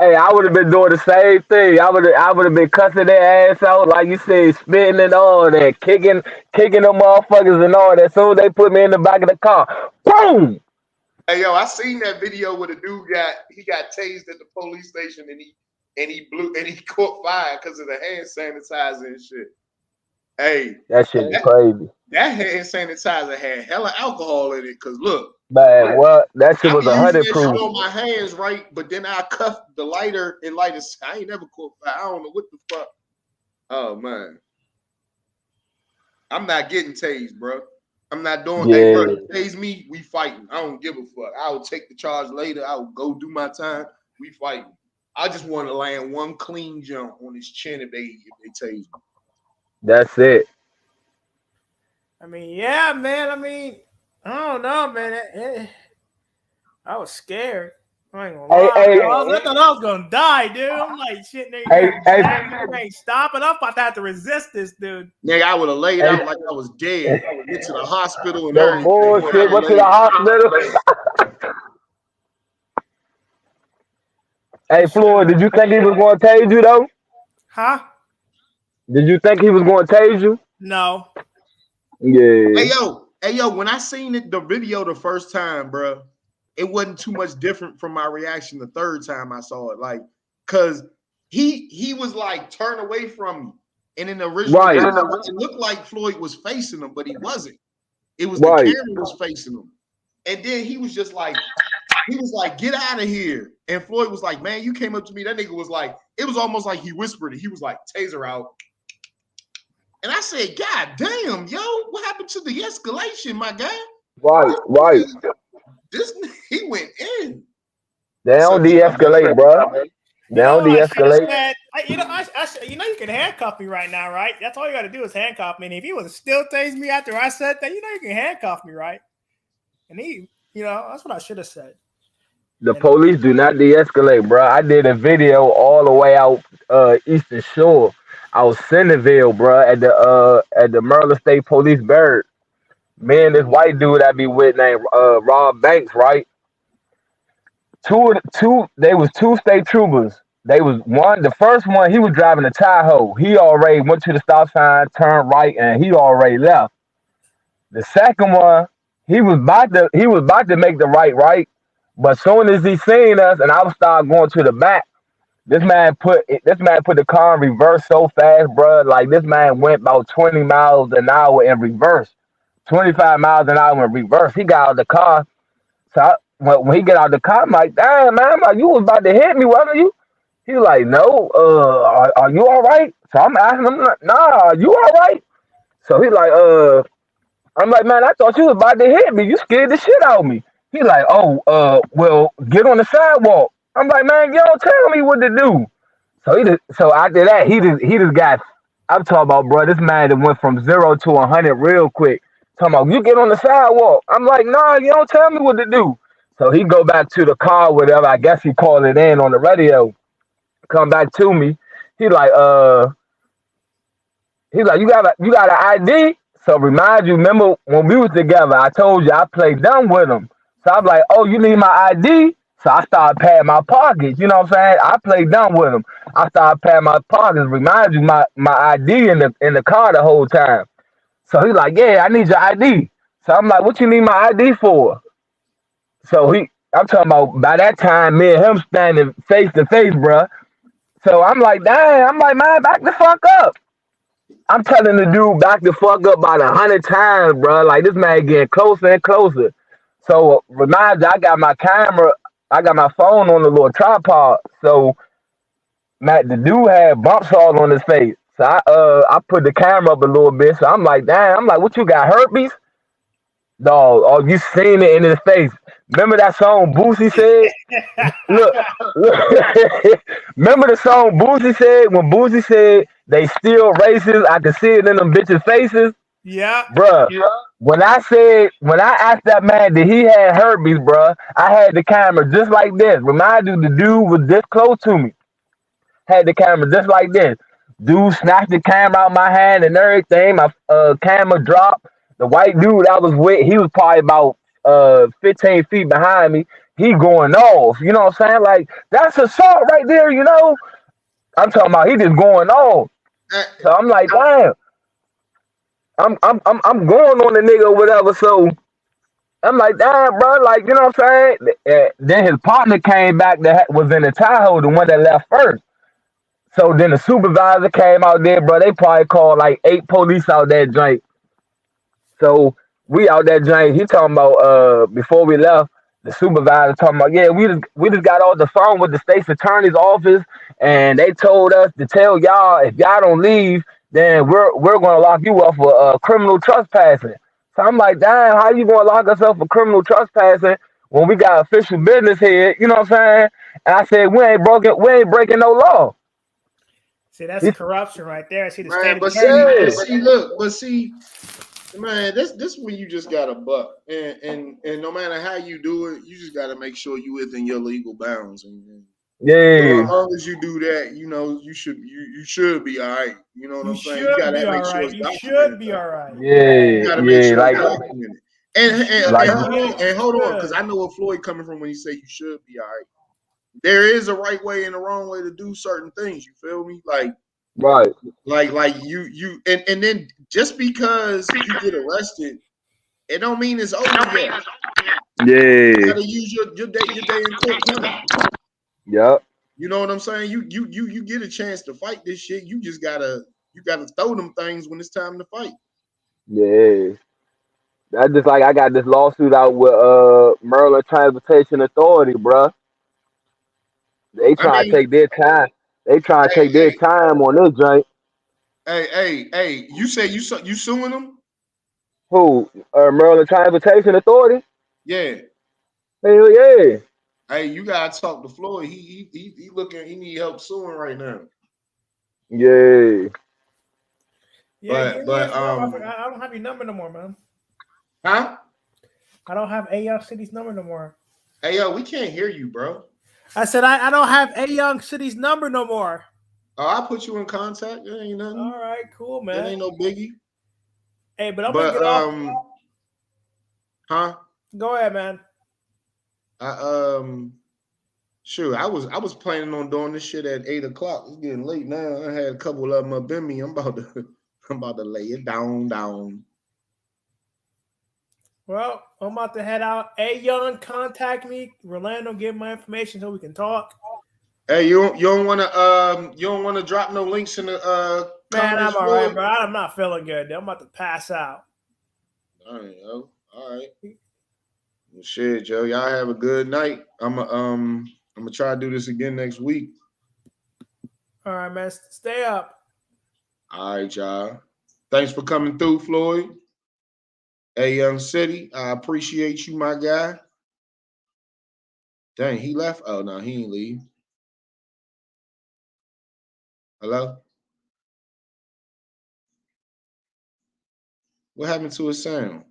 G: Hey, I would have been doing the same thing. I would have been cussing their ass out, like you said, spitting and all that, kicking them motherfuckers and all that. So they put me in the back of the car. Boom!
A: Hey, yo, I seen that video where the dude got tased at the police station and he caught fire because of the hand sanitizer and shit. Hey,
G: that shit is crazy.
A: That hand sanitizer had hella alcohol in it. Cause look,
G: man, what that shit was 100 proof.
A: On my hands, right? But then I cuffed the lighter and lighter. I ain't never caught fire. I don't know what the fuck. Oh man, I'm not getting tased, bro. I'm not doing. Hey, bro, tase me. We fighting. I don't give a fuck. I will take the charge later. I will go do my time. We fighting. I just want to land one clean jump on his chin if they tase me.
G: That's it.
E: I mean, yeah, man. I mean, I don't know, man. I was scared. I ain't gonna lie. I thought I was gonna die, dude. I'm like, shit, nigga, ain't stopping. I'm about to have to resist this, dude.
A: Nigga, I would have laid out like I was dead. Get to the hospital and
G: everything. Bullshit. Went to the hospital. Hey, Floyd, did you think he was going to tase you though?
E: Huh?
G: Did you think he was going to tase you?
E: No.
G: Yeah.
A: Hey yo, when I seen the video the first time, bro, it wasn't too much different from my reaction the third time I saw it. Like, cause he was like turned away from me. And in the original video, it looked like Floyd was facing him, but he wasn't. It was the camera was facing him. And then he was like, get out of here. And Floyd was like, man, you came up to me. That nigga was like, it was almost like he whispered it. He was like, taser out. And I said, God damn, yo, what happened to the escalation, my guy?
G: Right.
A: This he went in.
G: They don't de-escalate, bro. They don't de-escalate.
E: You know, you can handcuff me right now, right? That's all you got to do is handcuff me. And if he was still tasing me after I said that, you know, you can handcuff me, right? And he, you know, that's what I should have said.
G: The police do not de-escalate, bro. I did a video all the way out Eastern Shore. I was Centerville, bro, at the Maryland State Police Barracks. Me and this white dude I be with named Rob Banks, right? They was two state troopers. They was one, the first one, he was driving a Tahoe. He already went to the stop sign, turned right, and he already left. The second one, he was about to make the right, but as soon as he seen us and I was starting going to the back, this man put the car in reverse so fast, bro. Like this man went about 20 miles an hour in reverse, 25 miles an hour in reverse. He got out of the car. So when he get out of the car, I'm like, damn, man, you was about to hit me, wasn't you? He was like, no, are you all right? So I'm asking him, nah, are you all right? So he like, I'm like, man, I thought you was about to hit me. You scared the shit out of me. He like, oh, well, get on the sidewalk. I'm like, man, you don't tell me what to do. So after that, he just got. I'm talking about, bro. This man that went from 0 to 100 real quick. Talking about, you get on the sidewalk. I'm like, nah, you don't tell me what to do. So he go back to the car, whatever. I guess he called it in on the radio. Come back to me. He like, you got an ID. So remind you, remember when we was together, I told you I played dumb with him. So I'm like, oh, you need my ID? So I started patting my pockets. You know what I'm saying? I played dumb with him. I started patting my pockets. Remind you, my ID in the car the whole time. So he's like, yeah, I need your ID. So I'm like, what you need my ID for? So I'm talking about by that time, me and him standing face to face, bruh. So I'm like, dang, man, back the fuck up. I'm telling the dude back the fuck up about 100 times, bruh. Like this man getting closer and closer. So remind you, I got my phone on the little tripod. So the dude had bumps all on his face. So I put the camera up a little bit. So I'm like, damn, what you got, herpes? Dog, oh, you seen it in his face. Remember that song Boosie said? look. Remember the song Boosie said? When Boosie said they still racist, I can see it in them bitches' faces.
E: Yeah.
G: Bruh. Yeah. When I asked that man did he had herpes, bruh, I had the camera just like this. Remind you, the dude was this close to me. Had the camera just like this. Dude snatched the camera out my hand and everything. My camera dropped. The white dude I was with, he was probably about 15 feet behind me. He going off. You know what I'm saying? Like, that's assault right there, you know? I'm talking about he just going off. So I'm like, damn. I'm going on the nigga or whatever. So I'm like, damn, bro, like, you know what I'm saying? Then his partner came back that was in the Tahoe, the one that left first. So then the supervisor came out there, bro. They probably called like 8 police out that joint. So we out that joint. He talking about before we left, the supervisor talking about, yeah, we just got off the phone with the state's attorney's office, and they told us to tell y'all if y'all don't leave, then we're gonna lock you up for criminal trespassing. So I'm like, damn, how you gonna lock us up for criminal trespassing when we got official business here? You know what I'm saying? And I said, we ain't breaking no law.
E: See, that's corruption right there. See the
A: right,
E: state.
A: See, man, this when you just got a buck, and no matter how you do it, you just got to make sure you within your legal bounds. And
G: yeah,
A: as long as you do that, you know you should be all right. You know what I'm saying? You got to make sure it's documented.
E: You should be all right.
G: Yeah, you
A: got to make sure
G: like,
A: it's documented. And hold on, because I know what Floyd coming from when he say you should be all right. There is a right way and a wrong way to do certain things. You feel me? Like,
G: right.
A: Like you and then just because you get arrested, it don't mean it's over yet.
G: Yeah.
A: You gotta use your day in court coming.
G: Yep.
A: You know what I'm saying? You get a chance to fight this shit. You just gotta throw them things when it's time to fight.
G: Yeah. That's just like I got this lawsuit out with Maryland Transportation Authority, bruh. They trying to take their time. They trying to take their time on this joint.
A: Hey! You say you suing them?
G: Who? Maryland Transportation Authority?
A: Yeah.
G: Hell yeah.
A: Hey, you gotta talk to Floyd. He looking. He need help suing right now.
G: Yeah.
E: Yeah, give me
A: But
E: his number. I don't have your number no more, man.
A: huh?
E: I don't have A Young City's number no more.
A: Hey yo, we can't hear you, bro.
E: I said I don't have A Young City's number no more.
A: Oh, I'll put you in contact. It ain't nothing.
E: All right, cool,
A: It
E: man.
A: ain't no biggie.
E: Hey, but I'm
A: But
E: gonna get off.
A: huh?
E: Go ahead, man.
A: Sure. I was planning on doing this shit at 8 o'clock. It's getting late now. I had a couple of them up in me. I'm about to lay it down.
E: Well, I'm about to head out. A Young, contact me. Rolando, give my information so we can talk.
A: Hey, you don't wanna drop no links in the
E: Man,
A: comments,
E: I'm all right,
A: Floyd?
E: bro. I'm not feeling good. I'm about to pass out.
A: All right, yo. All right. Well, shit, Joe. Y'all have a good night. I'm gonna try to do this again next week.
E: All right, man. Stay up.
A: All right, y'all. Thanks for coming through, Floyd. Hey, Young City, I appreciate you, my guy. Dang, he left. Oh no, he ain't leave. Hello? What happened to his sound?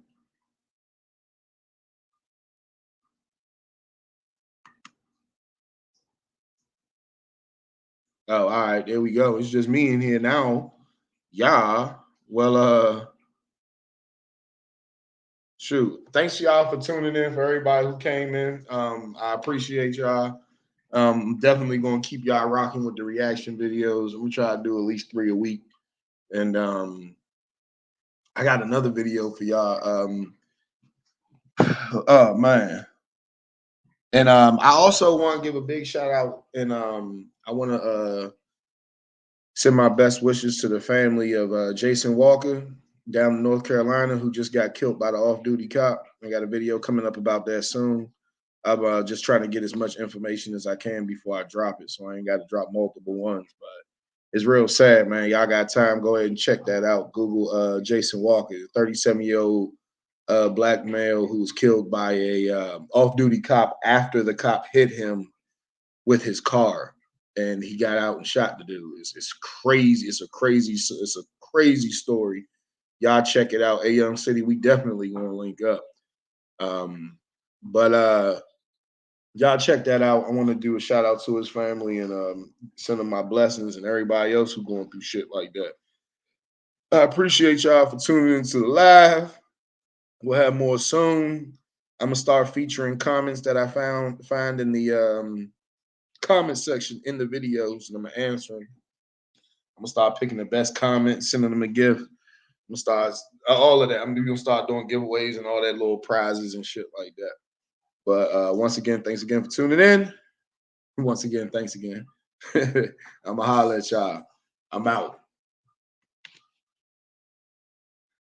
A: Oh, all right, there we go. It's just me in here now. Yeah. Well, shoot. Thanks y'all for tuning in. For everybody who came in, I appreciate y'all. Definitely gonna keep y'all rocking with the reaction videos. I'm gonna try to do at least 3 a week, and I got another video for y'all. Oh man. And I also want to give a big shout out, and I want to send my best wishes to the family of Jason Walker down in North Carolina, who just got killed by the off-duty cop. I got a video coming up about that soon. I'm just trying to get as much information as I can before I drop it, so I ain't got to drop multiple ones. But it's real sad, man. Y'all got time? Go ahead and check that out. Google Jason Walker, 37-year-old black male who was killed by a off-duty cop after the cop hit him with his car, and he got out and shot the dude. It's crazy. It's a crazy story. Y'all check it out. A Young City, we definitely gonna link up. But y'all check that out. I want to do a shout out to his family and send them my blessings and everybody else who's going through shit like that. I appreciate y'all for tuning into the live. We'll have more soon. I'm gonna start featuring comments that I find in the comment section in the videos, and I'm gonna answer them. I'm gonna start picking the best comments, sending them a gift. I'm gonna start all of that. I'm gonna start doing giveaways and all that little prizes and shit like that. But once again, thanks again for tuning in. Once again, thanks again. I'm gonna holler at y'all. I'm out.